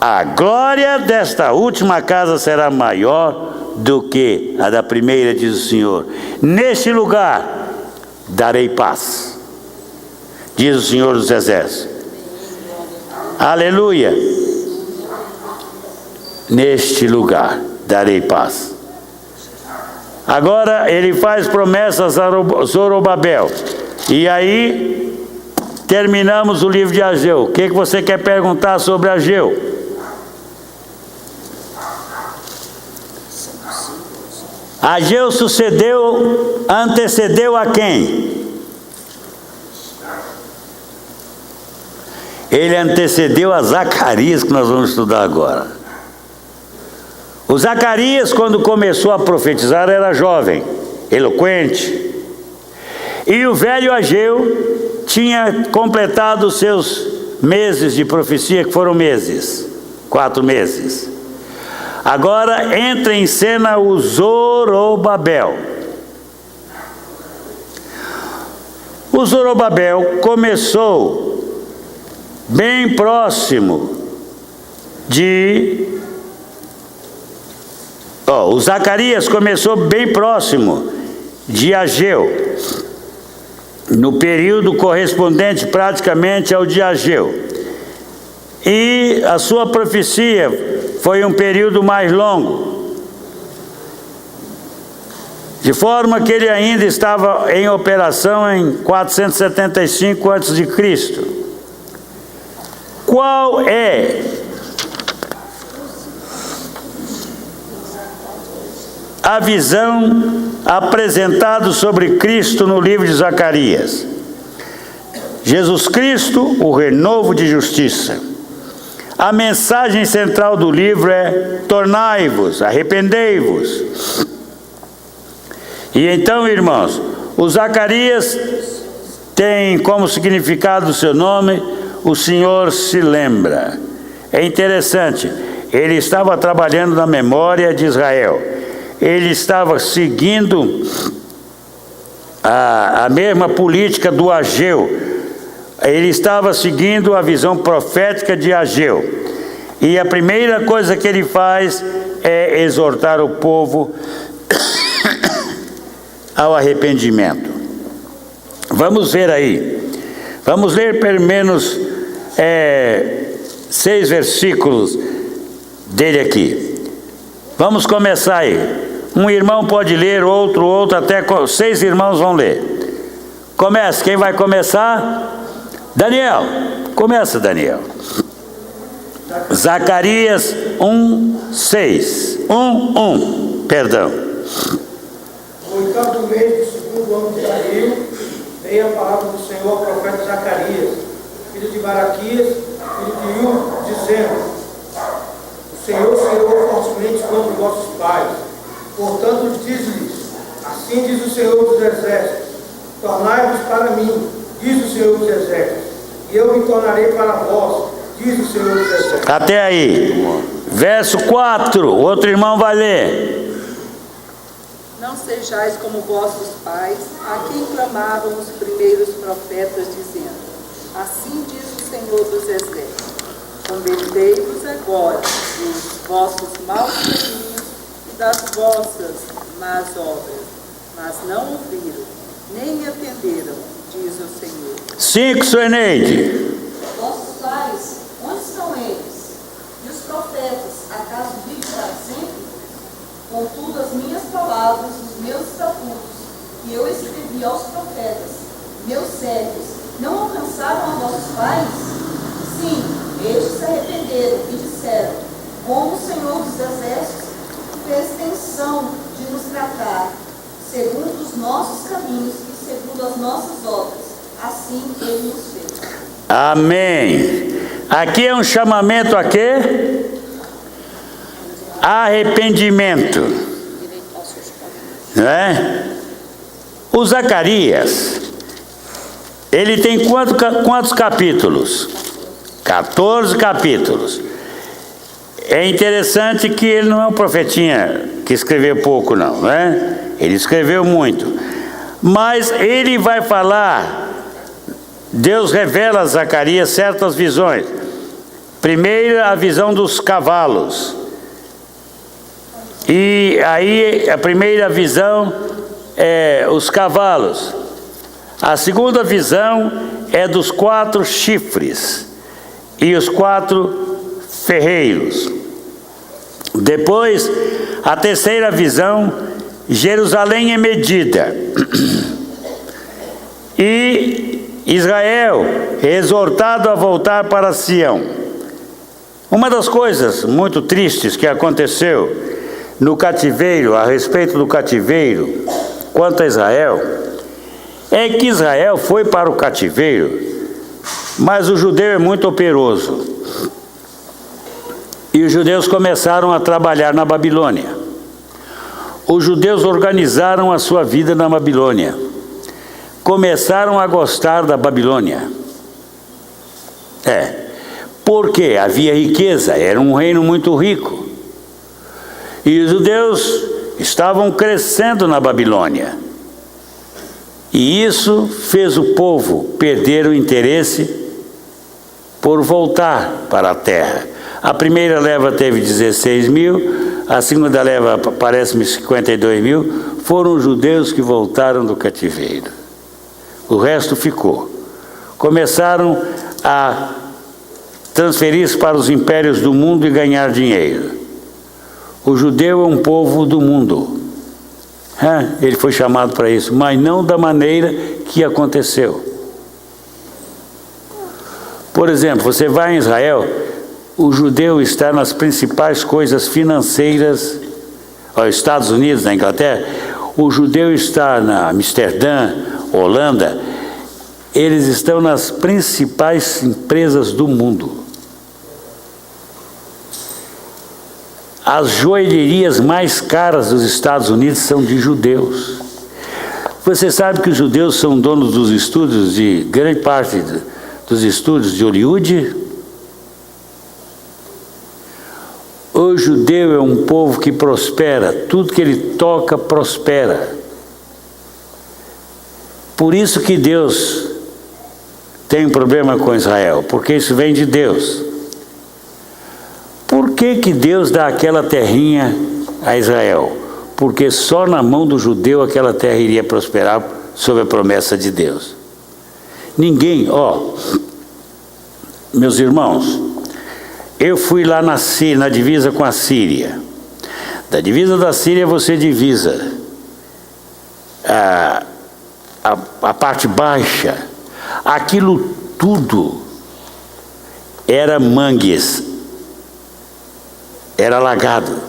A glória desta última casa será maior do que a da primeira, diz o Senhor. Neste lugar darei paz, diz o Senhor dos Exércitos. Aleluia. Neste lugar darei paz. Agora ele faz promessas a Zorobabel. E aí terminamos o livro de Ageu. O que você quer perguntar sobre Ageu? Ageu antecedeu a quem? Ele antecedeu a Zacarias, que nós vamos estudar agora. O Zacarias, quando começou a profetizar, era jovem, eloquente. E o velho Ageu tinha completado os seus meses de profecia, que foram 4 meses. Agora entra em cena o Zorobabel. O Zorobabel começou bem próximo de... o Zacarias começou bem próximo de Ageu, no período correspondente praticamente ao de Ageu. E a sua profecia foi um período mais longo, de forma que ele ainda estava em operação em 475 a.C. Qual é a visão apresentada sobre Cristo no livro de Zacarias? Jesus Cristo, o renovo de justiça. A mensagem central do livro é: tornai-vos, arrependei-vos. E então, irmãos, o Zacarias tem como significado o seu nome, o Senhor se lembra. É interessante, ele estava trabalhando na memória de Israel. Ele estava seguindo a mesma política do Ageu. Ele estava seguindo a visão profética de Ageu. E a primeira coisa que ele faz é exortar o povo ao arrependimento. Vamos ver aí. Vamos ler pelo menos 6 versículos dele aqui. Vamos começar aí. Um irmão pode ler, outro, até 6 irmãos vão ler. Começa. Quem vai começar? Daniel. Começa, Daniel. Zacarias 1:6. 1:1.
No 8º mês do segundo ano de Dario, veio a palavra do Senhor ao profeta Zacarias, filho de Baraquias, filho de Iu, dizendo: O Senhor se irou fortemente contra os vossos pais. Portanto, diz-lhes: Assim diz o Senhor dos Exércitos: Tornai-vos para mim, diz o Senhor dos Exércitos, e eu me tornarei para vós, diz o Senhor dos Exércitos.
Até aí. Verso 4. Outro irmão vai ler.
Não sejais como vossos pais, a quem clamavam os primeiros profetas, dizendo: Assim diz o Senhor dos Exércitos: Convertei-vos agora dos vossos maus caminhos e das vossas más obras. Mas não ouviram, nem me atenderam, diz o Senhor.
5, Sueneide.
Vossos pais, onde estão eles? E os profetas, acaso vivem para sempre? Contudo, as minhas palavras, os meus estatutos, que eu escrevi aos profetas, meus servos, não alcançaram a vossos pais? Sim, estes se arrependeram e disseram: Como o Senhor dos Exércitos fez tensão de nos tratar, segundo os nossos caminhos e segundo as nossas obras, assim ele nos fez.
Amém. Aqui é um chamamento a quê? Arrependimento. Não é? O Zacarias, ele tem quantos capítulos? 14 capítulos. É interessante que ele não é um profetinha que escreveu pouco, não é? Ele escreveu muito. Mas ele vai falar, Deus revela a Zacarias certas visões. Primeiro, a visão dos cavalos. E aí, a primeira visão é os cavalos. A segunda visão é dos 4 chifres e os 4 ferreiros. Depois, a terceira visão, Jerusalém é medida. E Israel é exortado a voltar para Sião. Uma das coisas muito tristes que aconteceu no cativeiro, a respeito do cativeiro, quanto a Israel, é que Israel foi para o cativeiro, mas o judeu é muito operoso. E os judeus começaram a trabalhar na Babilônia. Os judeus organizaram a sua vida na Babilônia. Começaram a gostar da Babilônia. Porque havia riqueza, era um reino muito rico. E os judeus estavam crescendo na Babilônia. E isso fez o povo perder o interesse por voltar para a terra. A primeira leva teve 16 mil, a segunda leva parece-me 52 mil, foram os judeus que voltaram do cativeiro. O resto ficou. Começaram a transferir-se para os impérios do mundo e ganhar dinheiro. O judeu é um povo do mundo. Ele foi chamado para isso, mas não da maneira que aconteceu. Por exemplo, você vai em Israel, o judeu está nas principais coisas financeiras, aos Estados Unidos, na Inglaterra, o judeu está na Amsterdã, Holanda, eles estão nas principais empresas do mundo. As joalherias mais caras dos Estados Unidos são de judeus. Você sabe que os judeus são donos dos estúdios, de grande parte dos estúdios de Hollywood? O judeu é um povo que prospera, tudo que ele toca prospera. Por isso que Deus tem um problema com Israel, porque isso vem de Deus. Por que Deus dá aquela terrinha a Israel? Porque só na mão do judeu aquela terra iria prosperar sob a promessa de Deus. Ninguém, meus irmãos, eu fui lá na Síria, na divisa com a Síria. Da divisa da Síria você divisa a parte baixa. Aquilo tudo era mangues, era alagado.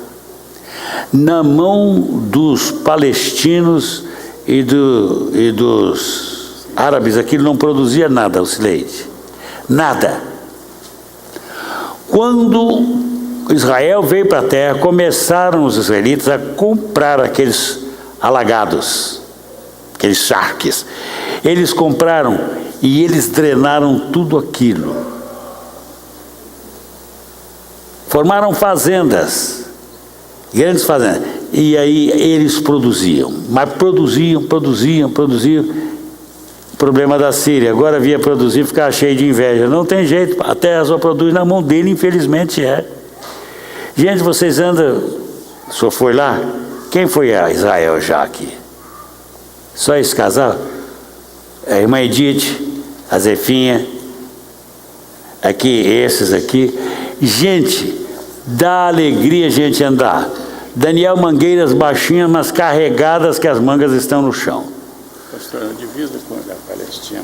Na mão dos palestinos e dos árabes, aquilo não produzia nada, o leite. Nada. Quando Israel veio para a terra, começaram os israelitas a comprar aqueles alagados, aqueles charques. Eles compraram e eles drenaram tudo aquilo. Formaram fazendas, grandes fazendas. E aí eles produziam, mas produziam. Problema da Síria, agora via produzir, ficar cheio de inveja. Não tem jeito, a terra só produz na mão dele, infelizmente é. Gente, vocês andam, o senhor foi lá? Quem foi a Israel já aqui? Só esse casal? A irmã Edith, a Zefinha, aqui, esses aqui. Gente, dá alegria a gente andar. Daniel Mangueiras baixinhas, mas carregadas que as mangas estão no chão.
Pastor, a divisa da Palestina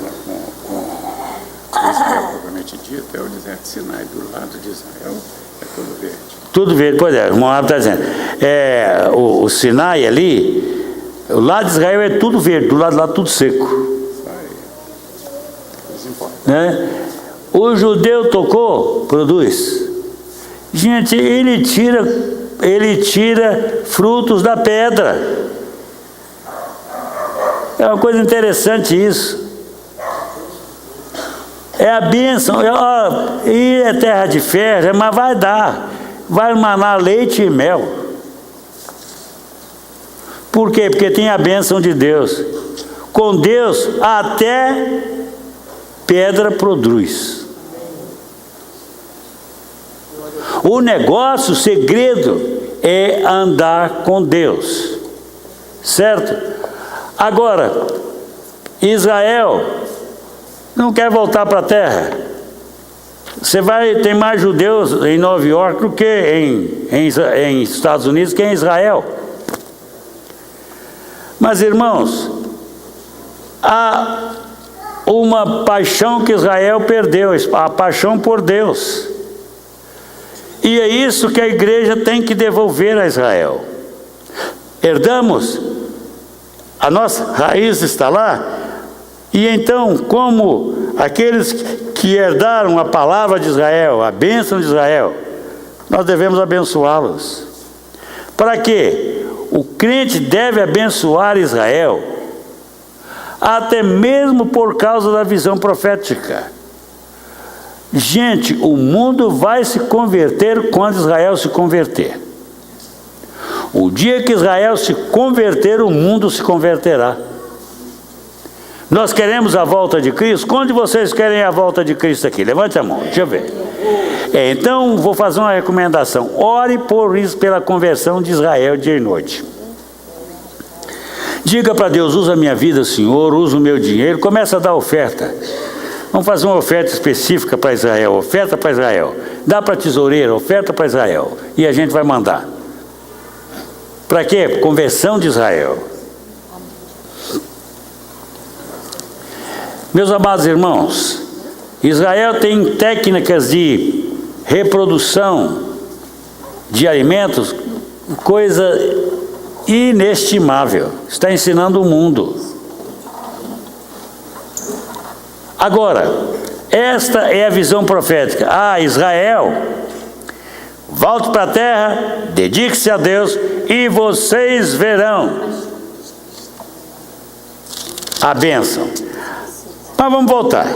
com Israel, propriamente dito, é o deserto de Sinai. Do lado de Israel é tudo verde. Tudo verde, pois é, o Moab está dizendo. O Sinai ali, o lado de Israel é tudo verde, do lado de lá tudo seco. Né? O judeu tocou, produz. Gente, ele tira frutos da pedra. É uma coisa interessante isso. É a bênção. E é terra de ferro, mas vai dar. Vai manar leite e mel. Por quê? Porque tem a bênção de Deus. Com Deus, até pedra produz. O negócio, o segredo é andar com Deus. Certo? Agora, Israel não quer voltar para a terra. Você vai ter mais judeus em Nova York do que em Estados Unidos, que em Israel. Mas, irmãos, há uma paixão que Israel perdeu, a paixão por Deus. E é isso que a igreja tem que devolver a Israel. Herdamos, a nossa raiz está lá, e então, como aqueles que herdaram a palavra de Israel, a bênção de Israel, nós devemos abençoá-los. Para quê? O crente deve abençoar Israel, até mesmo por causa da visão profética. Gente, o mundo vai se converter quando Israel se converter. O dia que Israel se converter, o mundo se converterá. Nós queremos a volta de Cristo? Quando vocês querem a volta de Cristo aqui? Levante a mão, deixa eu ver. Então, vou fazer uma recomendação. Ore por isso, pela conversão de Israel dia e noite. Diga para Deus, usa a minha vida, Senhor, usa o meu dinheiro, começa a dar oferta. Vamos fazer uma oferta específica para Israel, oferta para Israel. Dá para a tesoureira, oferta para Israel. E a gente vai mandar. Para quê? Conversão de Israel. Meus amados irmãos, Israel tem técnicas de reprodução de alimentos, coisa inestimável. Está ensinando o mundo. Agora, esta é a visão profética. Israel, volte para a terra, dedique-se a Deus e vocês verão
a bênção. Mas vamos voltar.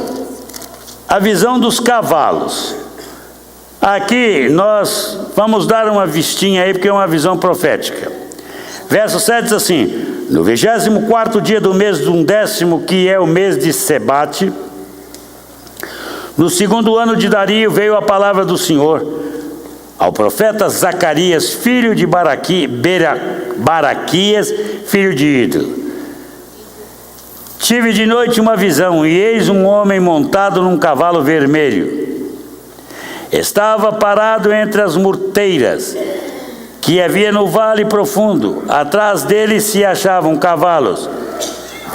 A visão dos cavalos. Aqui nós vamos dar uma vistinha aí, porque é uma visão profética. Verso 7 diz assim: no 24º dia do mês do 10º, que é o mês de Sebate, no 2º ano de Dario, veio a palavra do Senhor ao profeta Zacarias, filho de Baraquias, filho de Ido. Tive de noite uma visão, e eis um homem montado num cavalo vermelho. Estava parado entre as murteiras que havia no vale profundo. Atrás dele se achavam cavalos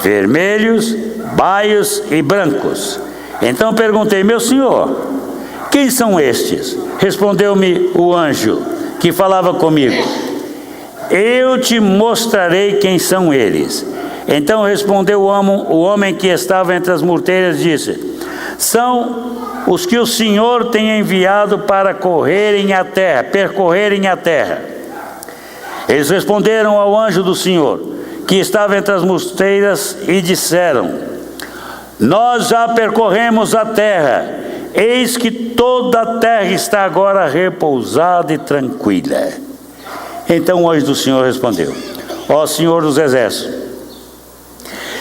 vermelhos, baios e brancos. Então perguntei: meu senhor, quem são estes? Respondeu-me o anjo que falava comigo: eu te mostrarei quem são eles. Então respondeu o homem que estava entre as murteiras, disse: são os que o Senhor tem enviado para percorrerem a terra. Eles responderam ao anjo do Senhor, que estava entre as murteiras, e disseram: nós já percorremos a terra, eis que toda a terra está agora repousada e tranquila. Então o anjo do Senhor respondeu: ó Senhor dos exércitos,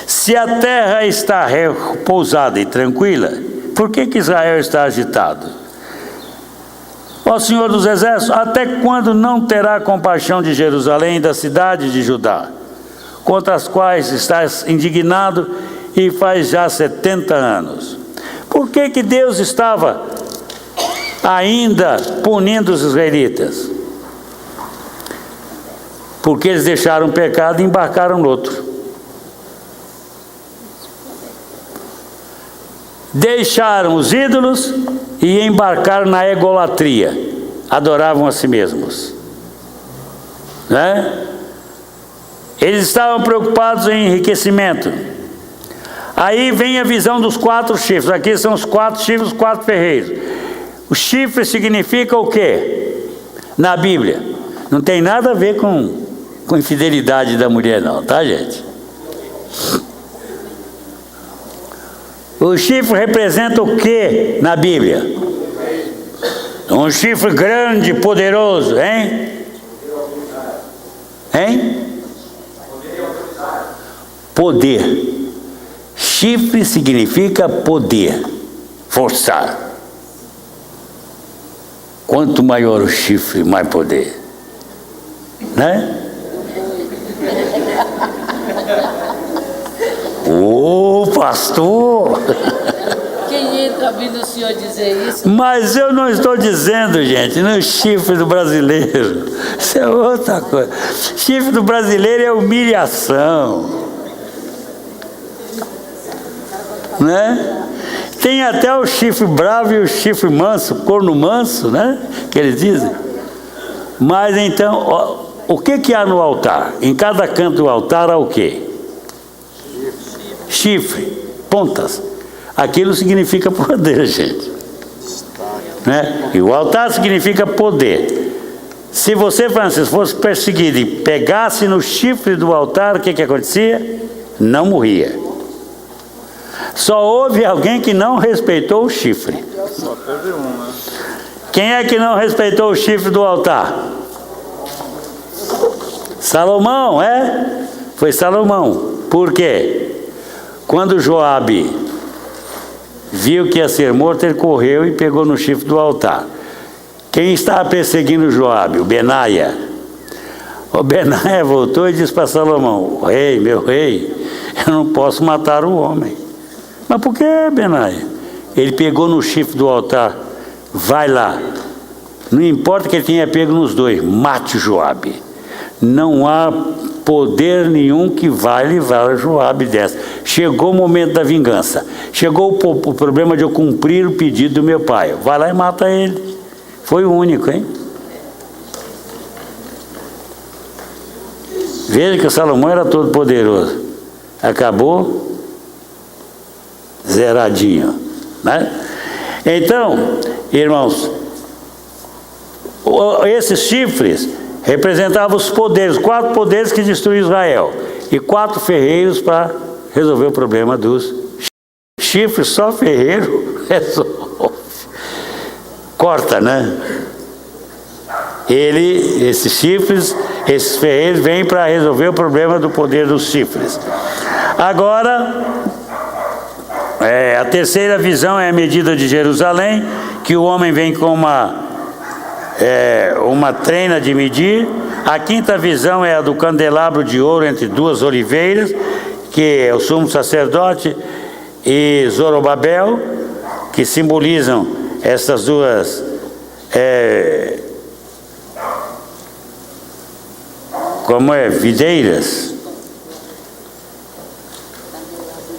se a terra está repousada e tranquila, por que Israel está agitado? Ó Senhor dos exércitos, até quando não terá compaixão de Jerusalém e da cidade de Judá, contra as quais estás indignado e faz já 70 anos? Por que Deus estava ainda punindo os israelitas? Porque eles deixaram o pecado e embarcaram no outro. Deixaram os ídolos e embarcaram na egolatria. Adoravam a si mesmos, né? Eles estavam preocupados em enriquecimento. Aí vem a visão dos 4 chifres. Aqui são os 4 chifres, os 4 ferreiros. O chifre significa o quê? Na Bíblia. Não tem nada a ver com infidelidade da mulher não, tá, gente? O chifre representa o que na Bíblia? Um chifre grande, poderoso, hein? Hein? Poder. Chifre significa poder, forçar. Quanto maior o chifre, mais poder, né? Ô, pastor!
Quem entra ouvindo o senhor dizer isso?
Mas eu não estou dizendo, gente, no chifre do brasileiro. Isso é outra coisa. Chifre do brasileiro é humilhação, né? Tem até o chifre bravo e o chifre manso, corno manso, né? Que eles dizem. Mas então, o que há no altar? Em cada canto do altar há o quê? Chifre, pontas. Aquilo significa poder, gente, né? E o altar significa poder. Se você, Francisco, fosse perseguido e pegasse no chifre do altar, o que acontecia? Não morria. Só houve alguém que não respeitou o chifre.
Só teve um, né?
Quem é que não respeitou o chifre do altar? Salomão, é? Foi Salomão. Por quê? Quando Joabe viu que ia ser morto, ele correu e pegou no chifre do altar. Quem estava perseguindo Joabe? O Benaia. O Benaia voltou e disse para Salomão: rei, meu rei, eu não posso matar o homem. Mas por que, Benaia? Ele pegou no chifre do altar. Vai lá. Não importa que ele tenha pego nos dois, mate Joabe. Não há poder nenhum que vai livrar Joabe dessa. Chegou o momento da vingança. Chegou o problema de eu cumprir o pedido do meu pai. Vai lá e mata ele. Foi o único, hein? Veja que o Salomão era todo poderoso. Acabou zeradinho, né? Então, irmãos, esses chifres representavam os poderes, 4 poderes que destruíram Israel, e 4 ferreiros para
resolver o problema dos chifres. Só ferreiro resolve. Corta, né? Esses chifres, esses ferreiros vêm para resolver o problema do poder dos chifres. Agora, a terceira visão é a medida de Jerusalém, que o homem vem com uma trena de medir. A quinta visão é a do candelabro de ouro entre duas oliveiras, que é o sumo sacerdote e Zorobabel, que simbolizam essas duas videiras.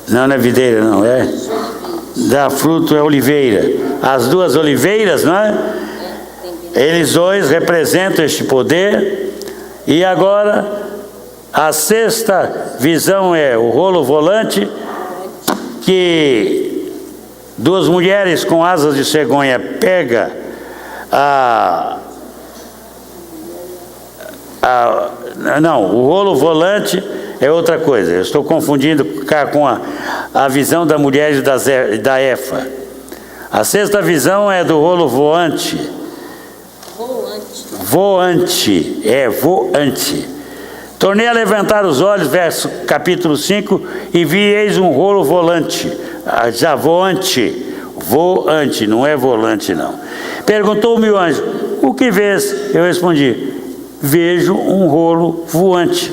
Não é videira, não, dá fruto é oliveira. As duas oliveiras, não é? Eles dois representam este poder. E agora, a sexta visão é o rolo volante, que duas mulheres com asas de cegonha pega o rolo volante é outra coisa. Eu estou confundindo com a visão da mulher da Efa. A sexta visão é do rolo voante. Voante. Tornei a levantar os olhos, verso capítulo 5, e vi eis um rolo volante. Já voante, não é volante não. Perguntou-me o anjo: o que vês? Eu respondi: vejo um rolo voante,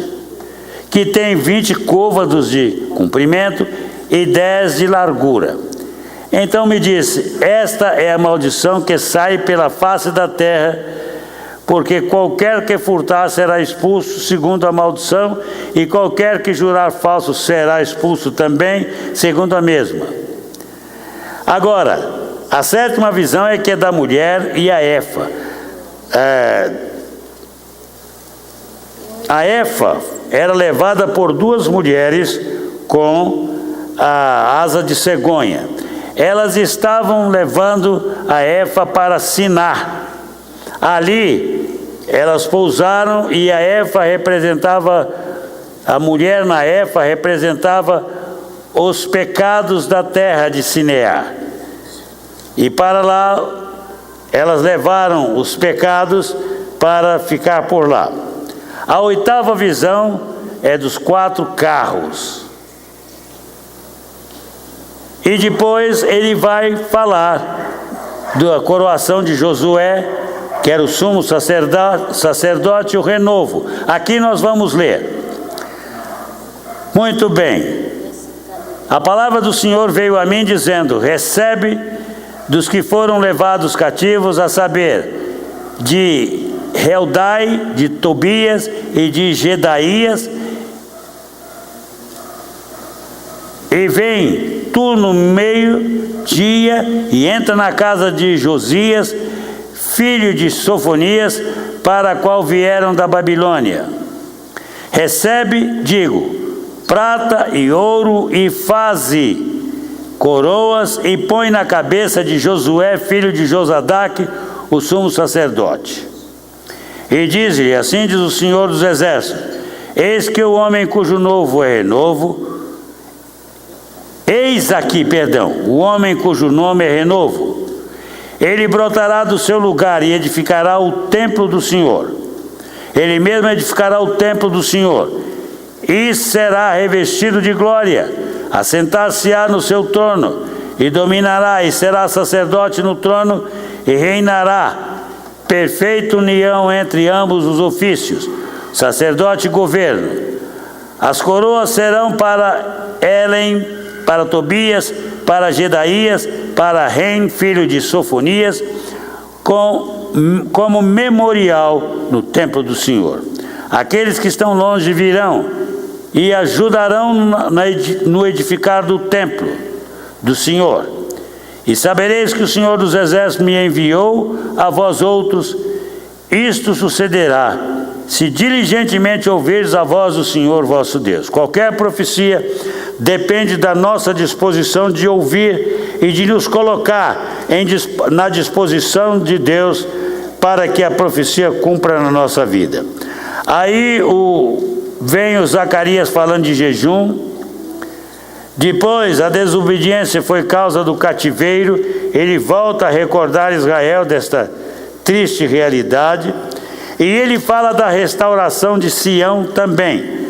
que tem 20 côvados de comprimento e 10 de largura. Então me disse: esta é a maldição que sai pela face da terra, porque qualquer que furtar será expulso segundo a maldição, e qualquer que jurar falso será expulso também segundo a mesma. Agora, a sétima visão é que é da mulher e a Efa. A Efa era levada por duas mulheres com a asa de cegonha. Elas estavam levando a Efa para Siná. Ali elas pousaram, e a Efa representava, a mulher na Efa representava os pecados da terra de Sinear. E para lá elas levaram os pecados para ficar por lá. A oitava visão é dos 4 carros. E depois ele vai falar da coroação de Josué, que era o sumo sacerdote, o renovo. Aqui nós vamos ler. Muito bem. A palavra do Senhor veio a mim dizendo: recebe dos que foram levados cativos, a saber, de Heldai, de Tobias e de Gedaías, e vem tu no meio-dia e entra na casa de Josias, filho de Sofonias, para a qual vieram da Babilônia. Recebe, digo, prata e ouro, e faze coroas, e põe na cabeça de Josué, filho de Josadaque, o sumo sacerdote. E diz-lhe: assim diz o Senhor dos Exércitos: eis que o homem cujo novo é renovo, o homem cujo nome é renovo, ele brotará do seu lugar e edificará o templo do Senhor. Ele mesmo edificará o templo do Senhor, e será revestido de glória, assentar-se-á no seu trono, e dominará, e será sacerdote no trono, e reinará. Perfeita união entre ambos os ofícios, sacerdote e governo. As coroas serão para Helen, para Tobias, para Gedaías, para Rem, filho de Sofonias, como memorial no templo do Senhor. Aqueles que estão longe virão e ajudarão no edificar do templo do Senhor. E sabereis que o Senhor dos Exércitos me enviou a vós outros. Isto sucederá se diligentemente ouvirdes a voz do Senhor vosso Deus. Qualquer profecia depende da nossa disposição de ouvir e de nos colocar na disposição de Deus para que a profecia cumpra na nossa vida. Aí vem o Zacarias falando de jejum, Depois, a desobediência foi causa do cativeiro. Ele volta a recordar Israel desta triste realidade. E ele fala da restauração de Sião também.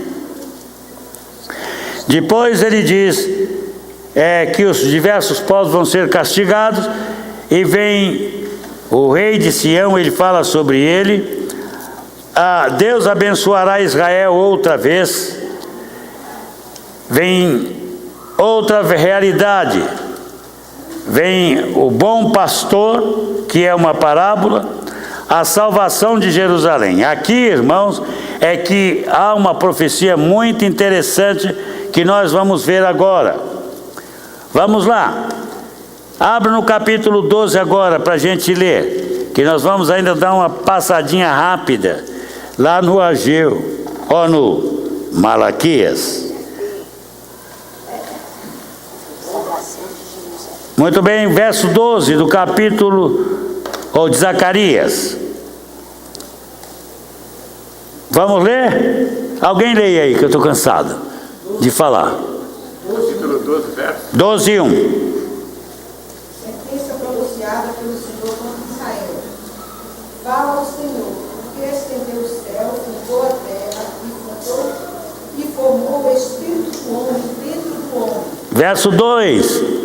Depois ele diz que os diversos povos vão ser castigados. E vem o rei de Sião, ele fala sobre ele. Deus abençoará Israel outra vez. Vem outra realidade. Vem o bom pastor, que é uma parábola, a salvação de Jerusalém. Aqui, irmãos, é que há uma profecia muito interessante que nós vamos ver agora. Vamos lá. Abra no capítulo 12 agora para a gente ler, que nós vamos ainda dar uma passadinha rápida lá no Ageu, ou no Malaquias. Muito bem, verso 12 do capítulo de Zacarias. Vamos ler? Alguém leia aí, que eu estou cansado de falar.
Capítulo 12, verso
12, 1.
Sentença pronunciada pelo Senhor contra Israel. Fala ao Senhor, porque estendeu o céu, fundou a terra e formou o espírito do homem dentro do homem.
Verso 2.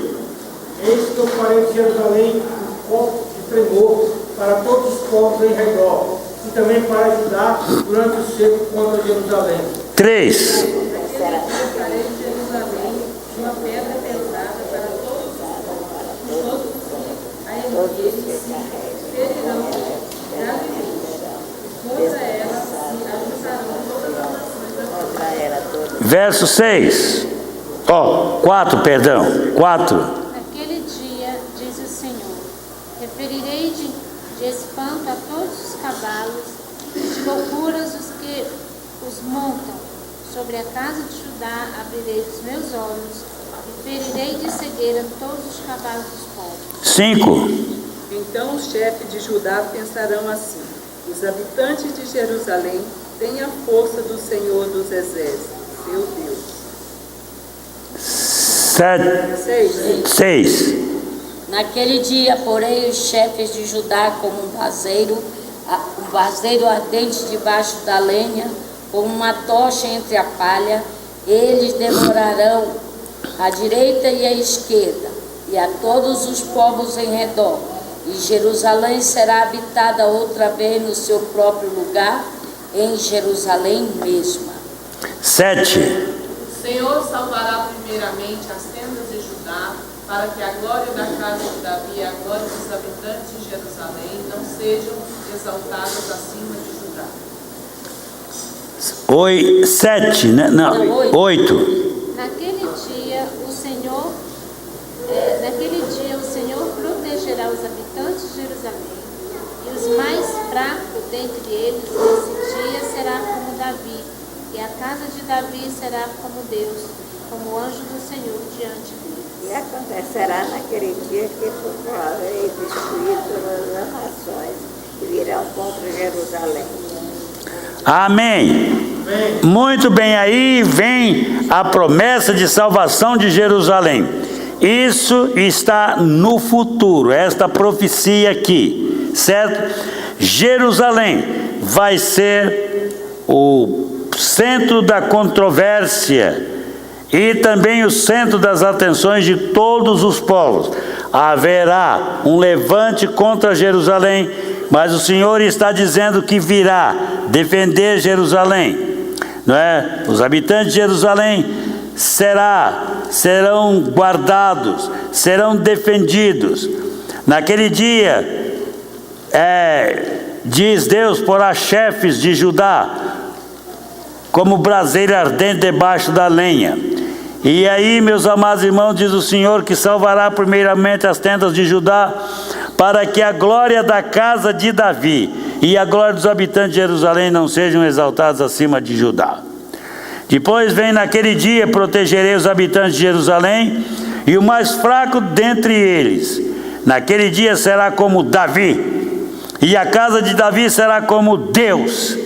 Eis que eu farei de Jerusalém um ponto de tremor para todos os povos em redor, e também para Judá durante o seco contra Jerusalém.
3.
Farei de Jerusalém uma pedra pesada para todos que a erguerem se ferirão gravemente. Contra ela se ajuntarão todas as nações da terra.
Verso 6. 4, perdão. 4.
Naquele dia, diz o Senhor, referirei de espanto a todos os cavalos, de loucuras os que os montam. Sobre a casa de Judá abrirei os meus olhos, e ferirei de cegueira todos os cavalos dos povos.
5.
Então os chefes de Judá pensarão assim: os habitantes de Jerusalém têm a força do Senhor dos Exércitos, seu Deus.
6.
Naquele dia, porém, os chefes de Judá como um vaseiro ardente debaixo da lenha, como uma tocha entre a palha, eles devorarão a direita e a esquerda, e a todos os povos em redor. E Jerusalém será habitada outra vez no seu próprio lugar, em Jerusalém mesma.
7.
O Senhor salvará primeiramente as tendas de Judá, para que a glória da casa de Davi e a glória dos habitantes de Jerusalém não sejam exaltadas acima de Judá.
7, né? Não, 8.
Naquele dia o Senhor protegerá os habitantes de Jerusalém, e os mais fracos dentre eles nesse dia será como Davi, e a casa de Davi será como Deus, como o anjo do Senhor diante dele.
E acontecerá naquele dia que procurarei destruir todas as nações que virão contra Jerusalém.
Amém. Muito bem, aí vem a promessa de salvação de Jerusalém. Isso está no futuro, esta profecia aqui, certo? Jerusalém vai ser o centro da controvérsia e também o centro das atenções de todos os povos. Haverá um levante contra Jerusalém, mas o Senhor está dizendo que virá defender Jerusalém, não é? Os habitantes de Jerusalém serão guardados, serão defendidos. Naquele dia, diz Deus, porá chefes de Judá como braseira ardente debaixo da lenha. E aí, meus amados irmãos, diz o Senhor que salvará primeiramente as tendas de Judá, para que a glória da casa de Davi e a glória dos habitantes de Jerusalém não sejam exaltados acima de Judá. Depois vem naquele dia, protegerei os habitantes de Jerusalém e o mais fraco dentre eles. Naquele dia será como Davi, e a casa de Davi será como Deus,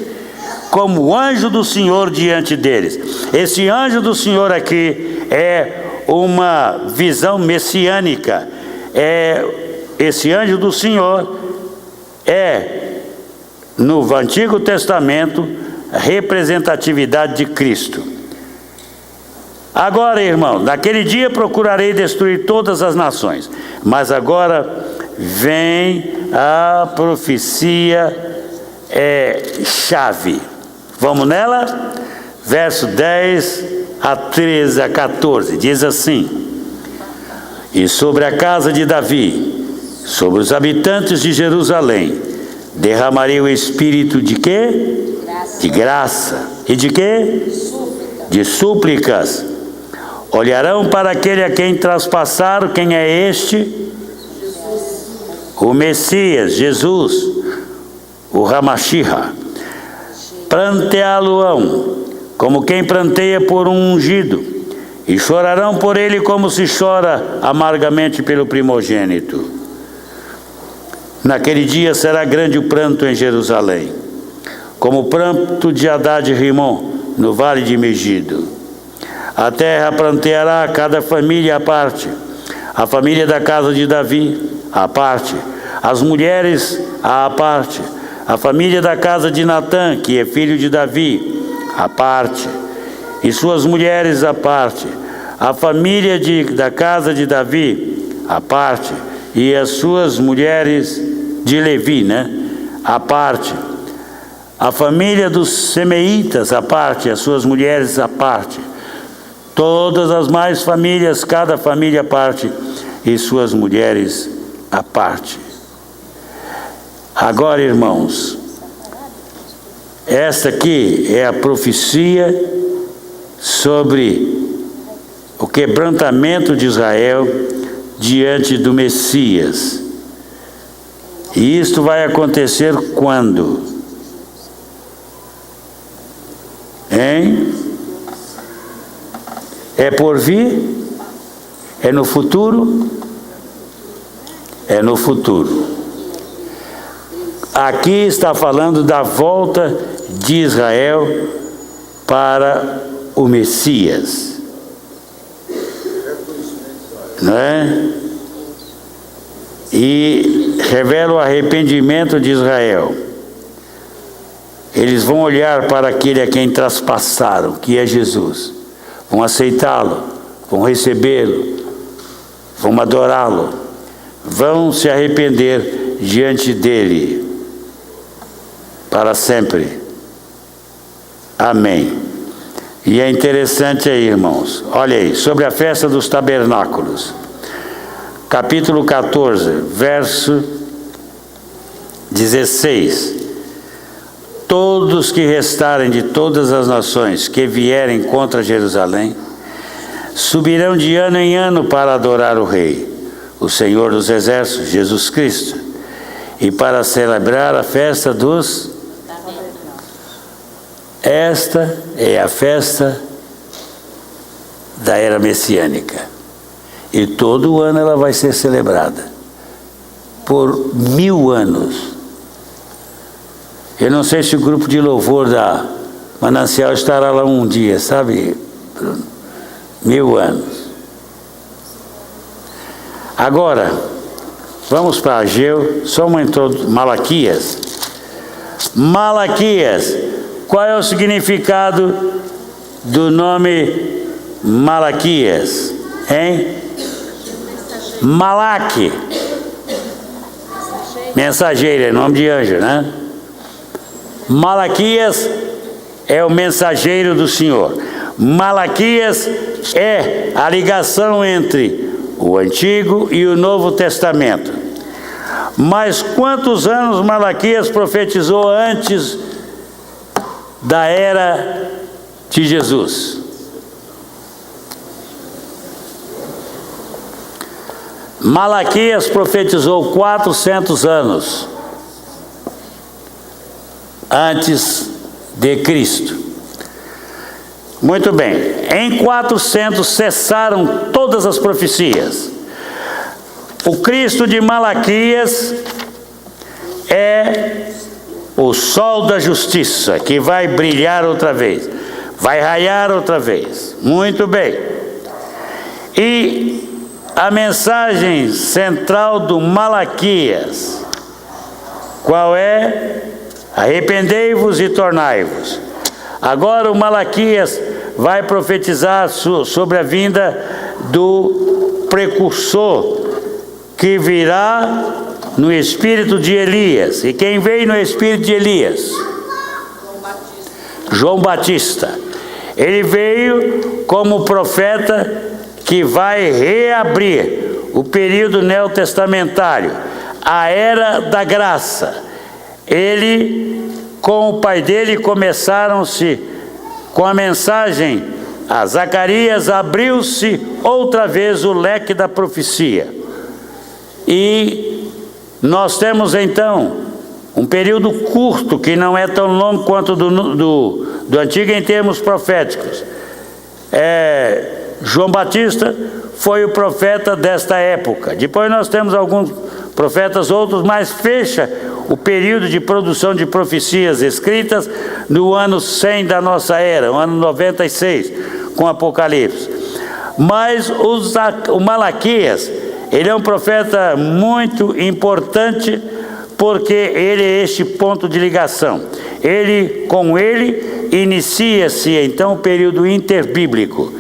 como o anjo do Senhor diante deles. Esse anjo do Senhor aqui é
uma visão messiânica. Esse anjo do Senhor no Antigo Testamento, representatividade de Cristo. Agora, irmão, naquele dia procurarei destruir todas as nações, mas agora vem a profecia chave. Vamos nela? Verso 10 a 13 a 14, diz assim: e sobre a casa de Davi, sobre os habitantes de Jerusalém, derramarei o espírito de quê? De graça. E de quê? De súplicas. Olharão para aquele a quem traspassaram. Quem é este? O Messias, Jesus, o Ramachirra. Planteá-lo-ão, como quem planteia por um ungido, e chorarão por ele como se chora amargamente pelo primogênito. Naquele dia será grande o pranto em Jerusalém, como o pranto de Haddad-Rimon no vale de Megido. A terra planteará cada família à parte, a família da casa de Davi à parte, as mulheres à parte, a família da casa de Natã, que é filho de Davi, à parte, e suas mulheres à parte, a família da casa de Davi à parte, e as suas mulheres de Levi, à parte, a família dos semeitas à parte, as suas mulheres à parte, todas as mais famílias, cada família à parte, e suas mulheres à parte. Agora, irmãos, esta aqui é a profecia sobre o quebrantamento de Israel diante do Messias. E isto vai acontecer quando? Hein? É por vir? É no futuro? É no futuro. Aqui está falando da volta de Israel para o Messias. Não é? E revela o arrependimento de Israel. Eles vão olhar para aquele a quem traspassaram, que é Jesus. Vão aceitá-lo, vão recebê-lo, vão adorá-lo, vão se arrepender diante dele para sempre. Amém. E é interessante aí, irmãos, olha aí, sobre a festa dos tabernáculos, capítulo 14, verso 16. Todos que restarem de todas as nações que vierem contra Jerusalém, subirão de ano em ano para adorar o Rei, o Senhor dos Exércitos, Jesus Cristo, e para celebrar a festa dos... Esta é a festa da era messiânica. E todo ano ela vai ser celebrada. Por 1000 anos. Eu não sei se o grupo de louvor da Manancial estará lá um dia, sabe, Bruno? 1000 anos. Agora, vamos para Ageu, só uma introdução. Malaquias. Malaquias. Qual é o significado do nome Malaquias? Hein? Malaque. Mensageiro, é nome de anjo, né? Malaquias é o mensageiro do Senhor. Malaquias é a ligação entre o Antigo e o Novo Testamento. Mas quantos anos Malaquias profetizou antes da era de Jesus? Malaquias profetizou 400 anos antes de Cristo. Muito bem, em 400 cessaram todas as profecias. O Cristo de Malaquias é o sol da justiça, que vai brilhar outra vez, vai raiar outra vez. Muito bem. E a mensagem central do Malaquias, qual é? Arrependei-vos e tornai-vos. Agora o Malaquias vai profetizar sobre a vinda do precursor que virá no espírito de Elias. E quem veio no espírito de Elias? João Batista. Ele veio como profeta que vai reabrir o período neotestamentário, a era da graça. Ele, com o pai dele, começaram-se com a mensagem a Zacarias, abriu-se outra vez o leque da profecia. E nós temos então um período curto, que não é tão longo quanto do Antigo em termos proféticos. João Batista foi o profeta desta época. Depois nós temos alguns profetas outros, mas fecha o período de produção de profecias escritas no ano 100 da nossa era, o ano 96, com Apocalipse. Mas o Malaquias, ele é um profeta muito importante, porque ele é este ponto de ligação. Com ele, inicia-se então o período interbíblico,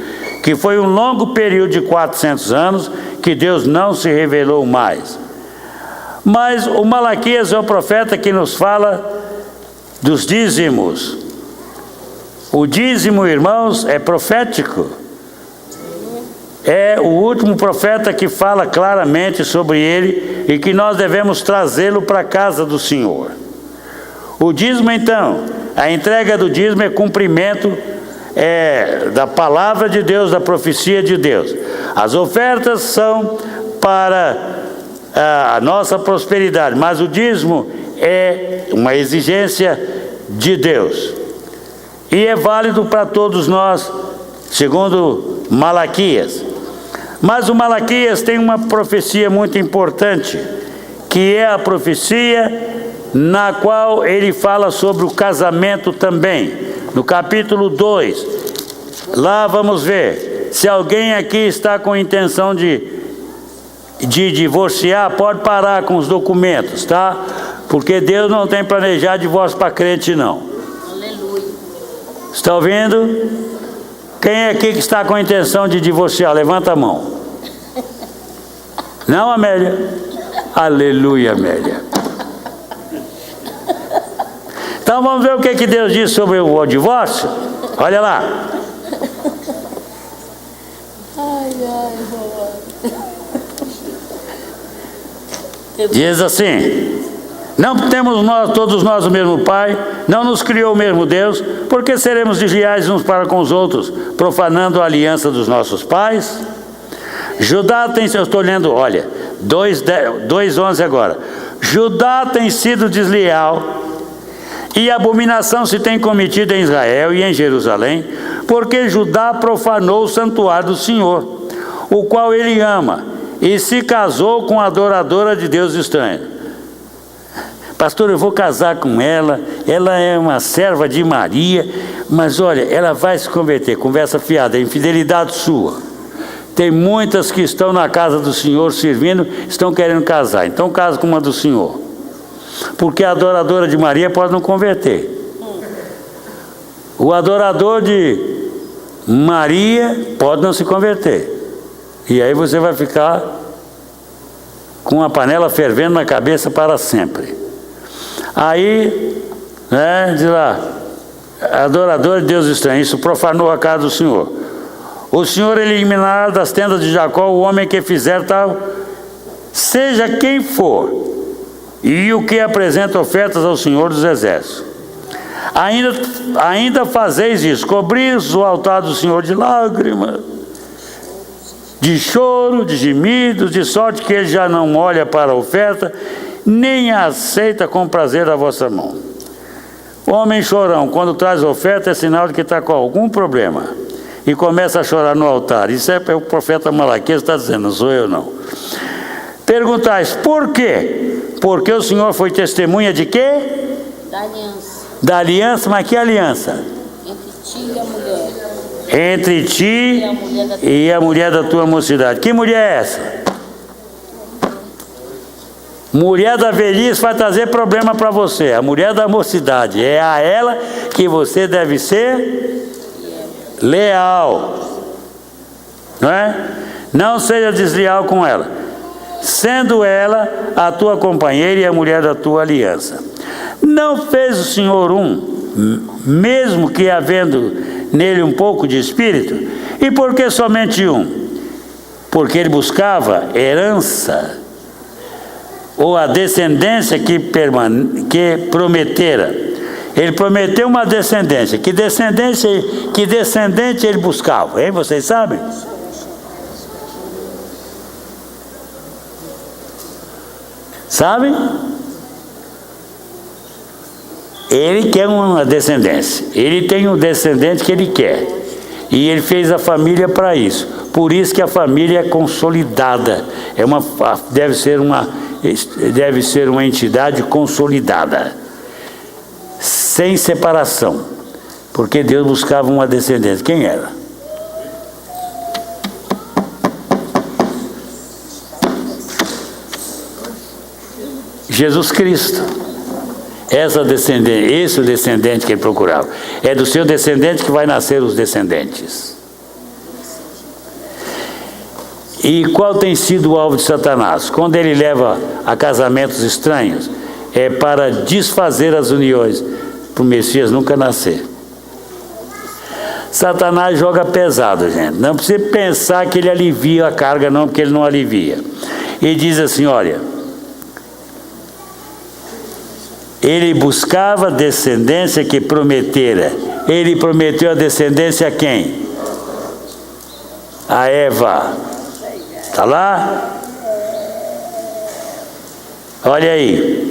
que foi um longo período de 400 anos, que Deus não se revelou mais. Mas o Malaquias é o profeta que nos fala dos dízimos. O dízimo, irmãos, é profético. É o último profeta que fala claramente sobre ele e que nós devemos trazê-lo para a casa do Senhor. O dízimo, então, a entrega do dízimo é cumprimento da palavra de Deus, da profecia de Deus. As ofertas são para a nossa prosperidade, mas o dízimo é uma exigência de Deus. E é válido para todos nós, segundo Malaquias. Mas o Malaquias tem uma profecia muito importante, que é a profecia na qual ele fala sobre o casamento também. No capítulo 2, lá vamos ver, se alguém aqui está com intenção de divorciar, pode parar com os documentos, tá? Porque Deus não tem planejado divórcio para crente, não.
Aleluia.
Está ouvindo? Quem aqui que está com a intenção de divorciar? Levanta a mão. Não, Amélia? Aleluia, Amélia. Então vamos ver o que Deus diz sobre o divórcio? Olha lá. Diz assim: não temos todos nós o mesmo Pai, não nos criou o mesmo Deus, porque seremos desleais uns para com os outros, profanando a aliança dos nossos pais? Judá tem, eu estou lendo, olha, 2:11 agora. Judá tem sido desleal, e abominação se tem cometido em Israel e em Jerusalém, porque Judá profanou o santuário do Senhor, o qual ele ama, e se casou com a adoradora de Deus estranho. Pastor, eu vou casar com ela é uma serva de Maria, mas olha, ela vai se converter. Conversa fiada, é infidelidade sua. Tem muitas que estão na casa do Senhor servindo, estão querendo casar, então casa com uma do Senhor, porque a adoradora de Maria pode não converter. O adorador de Maria pode não se converter, e aí você vai ficar com a panela fervendo na cabeça para sempre. Aí, diz lá, adorador de Deus estranho, isso profanou a casa do Senhor. O Senhor eliminará das tendas de Jacó o homem que fizer tal, seja quem for, e o que apresenta ofertas ao Senhor dos Exércitos. Ainda fazeis isso, cobris o altar do Senhor de lágrimas, de choro, de gemidos, de sorte que ele já não olha para a oferta, nem a aceita com prazer da vossa mão. Homem chorão, quando traz oferta, é sinal de que está com algum problema, e começa a chorar no altar. Isso é o profeta Malaquias está dizendo, não sou eu não. Perguntais, por quê? Porque o Senhor foi testemunha de quê?
Da aliança.
Da aliança, mas que aliança?
Entre ti e a mulher.
entre ti e a mulher da tua mocidade. Que mulher é essa? Mulher da velhice vai trazer problema para você. A mulher da mocidade, é a ela que você deve ser leal, não é? Não seja desleal com ela, sendo ela a tua companheira e a mulher da tua aliança. Não fez o Senhor mesmo que havendo nele um pouco de espírito? E por que somente um? Porque ele buscava herança, ou a descendência que prometera. Ele prometeu uma descendência. Que descendente ele buscava? Hein? Vocês sabem? Sabem? Ele quer uma descendência. Ele tem um descendente que ele quer. E ele fez a família para isso. Por isso que a família é consolidada. Deve ser uma entidade consolidada, sem separação, porque Deus buscava uma descendência. Quem era? Jesus Cristo. Esse é o descendente que ele procurava. É do seu descendente que vai nascer os descendentes. E qual tem sido o alvo de Satanás? Quando ele leva a casamentos estranhos, é para desfazer as uniões, para o Messias nunca nascer. Satanás joga pesado, gente. Não precisa pensar que ele alivia a carga, não, porque ele não alivia. Ele diz assim, olha, ele buscava descendência que prometera. Ele prometeu a descendência a quem? A Eva. Está lá? Olha aí.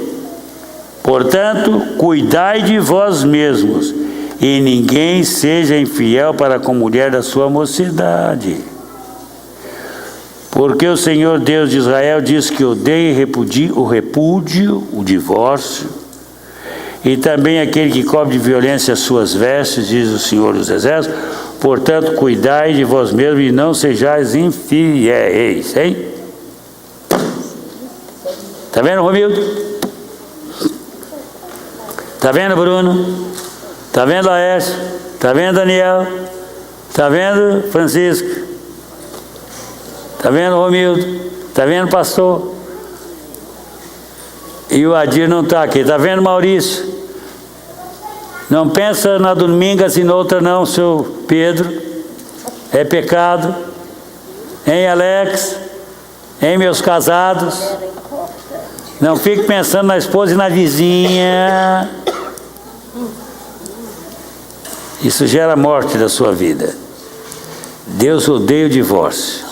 Portanto, cuidai de vós mesmos, e ninguém seja infiel para com a mulher da sua mocidade. Porque o Senhor Deus de Israel diz que odeia o repúdio, o divórcio, e também aquele que cobre de violência as suas vestes, diz o Senhor dos Exércitos. Portanto, cuidai de vós mesmos e não sejais infiéis, hein? Está vendo, Romildo? Está vendo, Bruno? Está vendo, Laércio? Está vendo, Daniel? Está vendo, Francisco? Está vendo, Romildo? Está vendo, pastor? E o Adir não está aqui. Está vendo, Maurício? Não pensa na domingas e noutra não, seu Pedro. É pecado. Hein, Alex? Hein, meus casados? Não fique pensando na esposa e na vizinha. Isso gera morte da sua vida. Deus odeia o divórcio.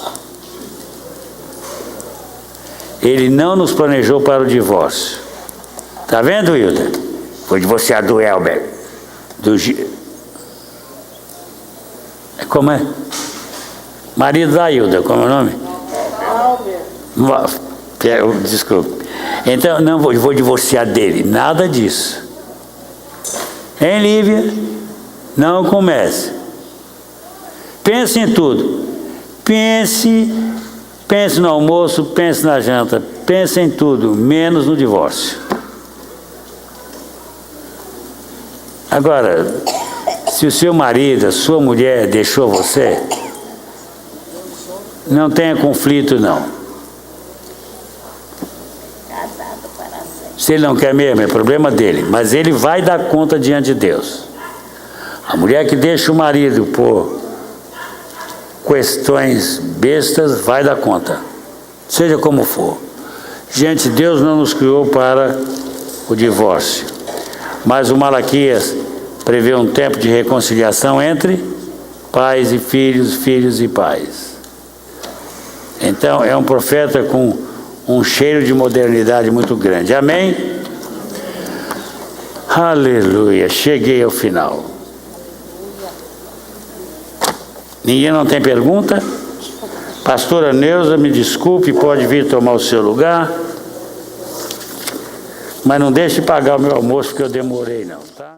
Ele não nos planejou para o divórcio. Está vendo, Hilda? Foi divorciado do Elber. Como é? Marido da Hilda, como é o nome? Desculpe. Então, não vou divorciar dele. Nada disso. Hein, Lívia? Não comece. Pense em tudo. Pense no almoço, pense na janta. Pense em tudo, menos no divórcio. Agora, se o seu marido, a sua mulher deixou você, não tenha conflito, não. Se ele não quer mesmo, é problema dele. Mas ele vai dar conta diante de Deus. A mulher que deixa o marido por questões bestas, vai dar conta. Seja como for. Gente, Deus não nos criou para o divórcio. Mas o Malaquias prevê um tempo de reconciliação entre pais e filhos, filhos e pais. Então, é um profeta com um cheiro de modernidade muito grande. Amém? Aleluia. Cheguei ao final. Ninguém não tem pergunta? Pastora Neuza, me desculpe, pode vir tomar o seu lugar. Mas não deixe de pagar o meu almoço, porque eu demorei não, tá?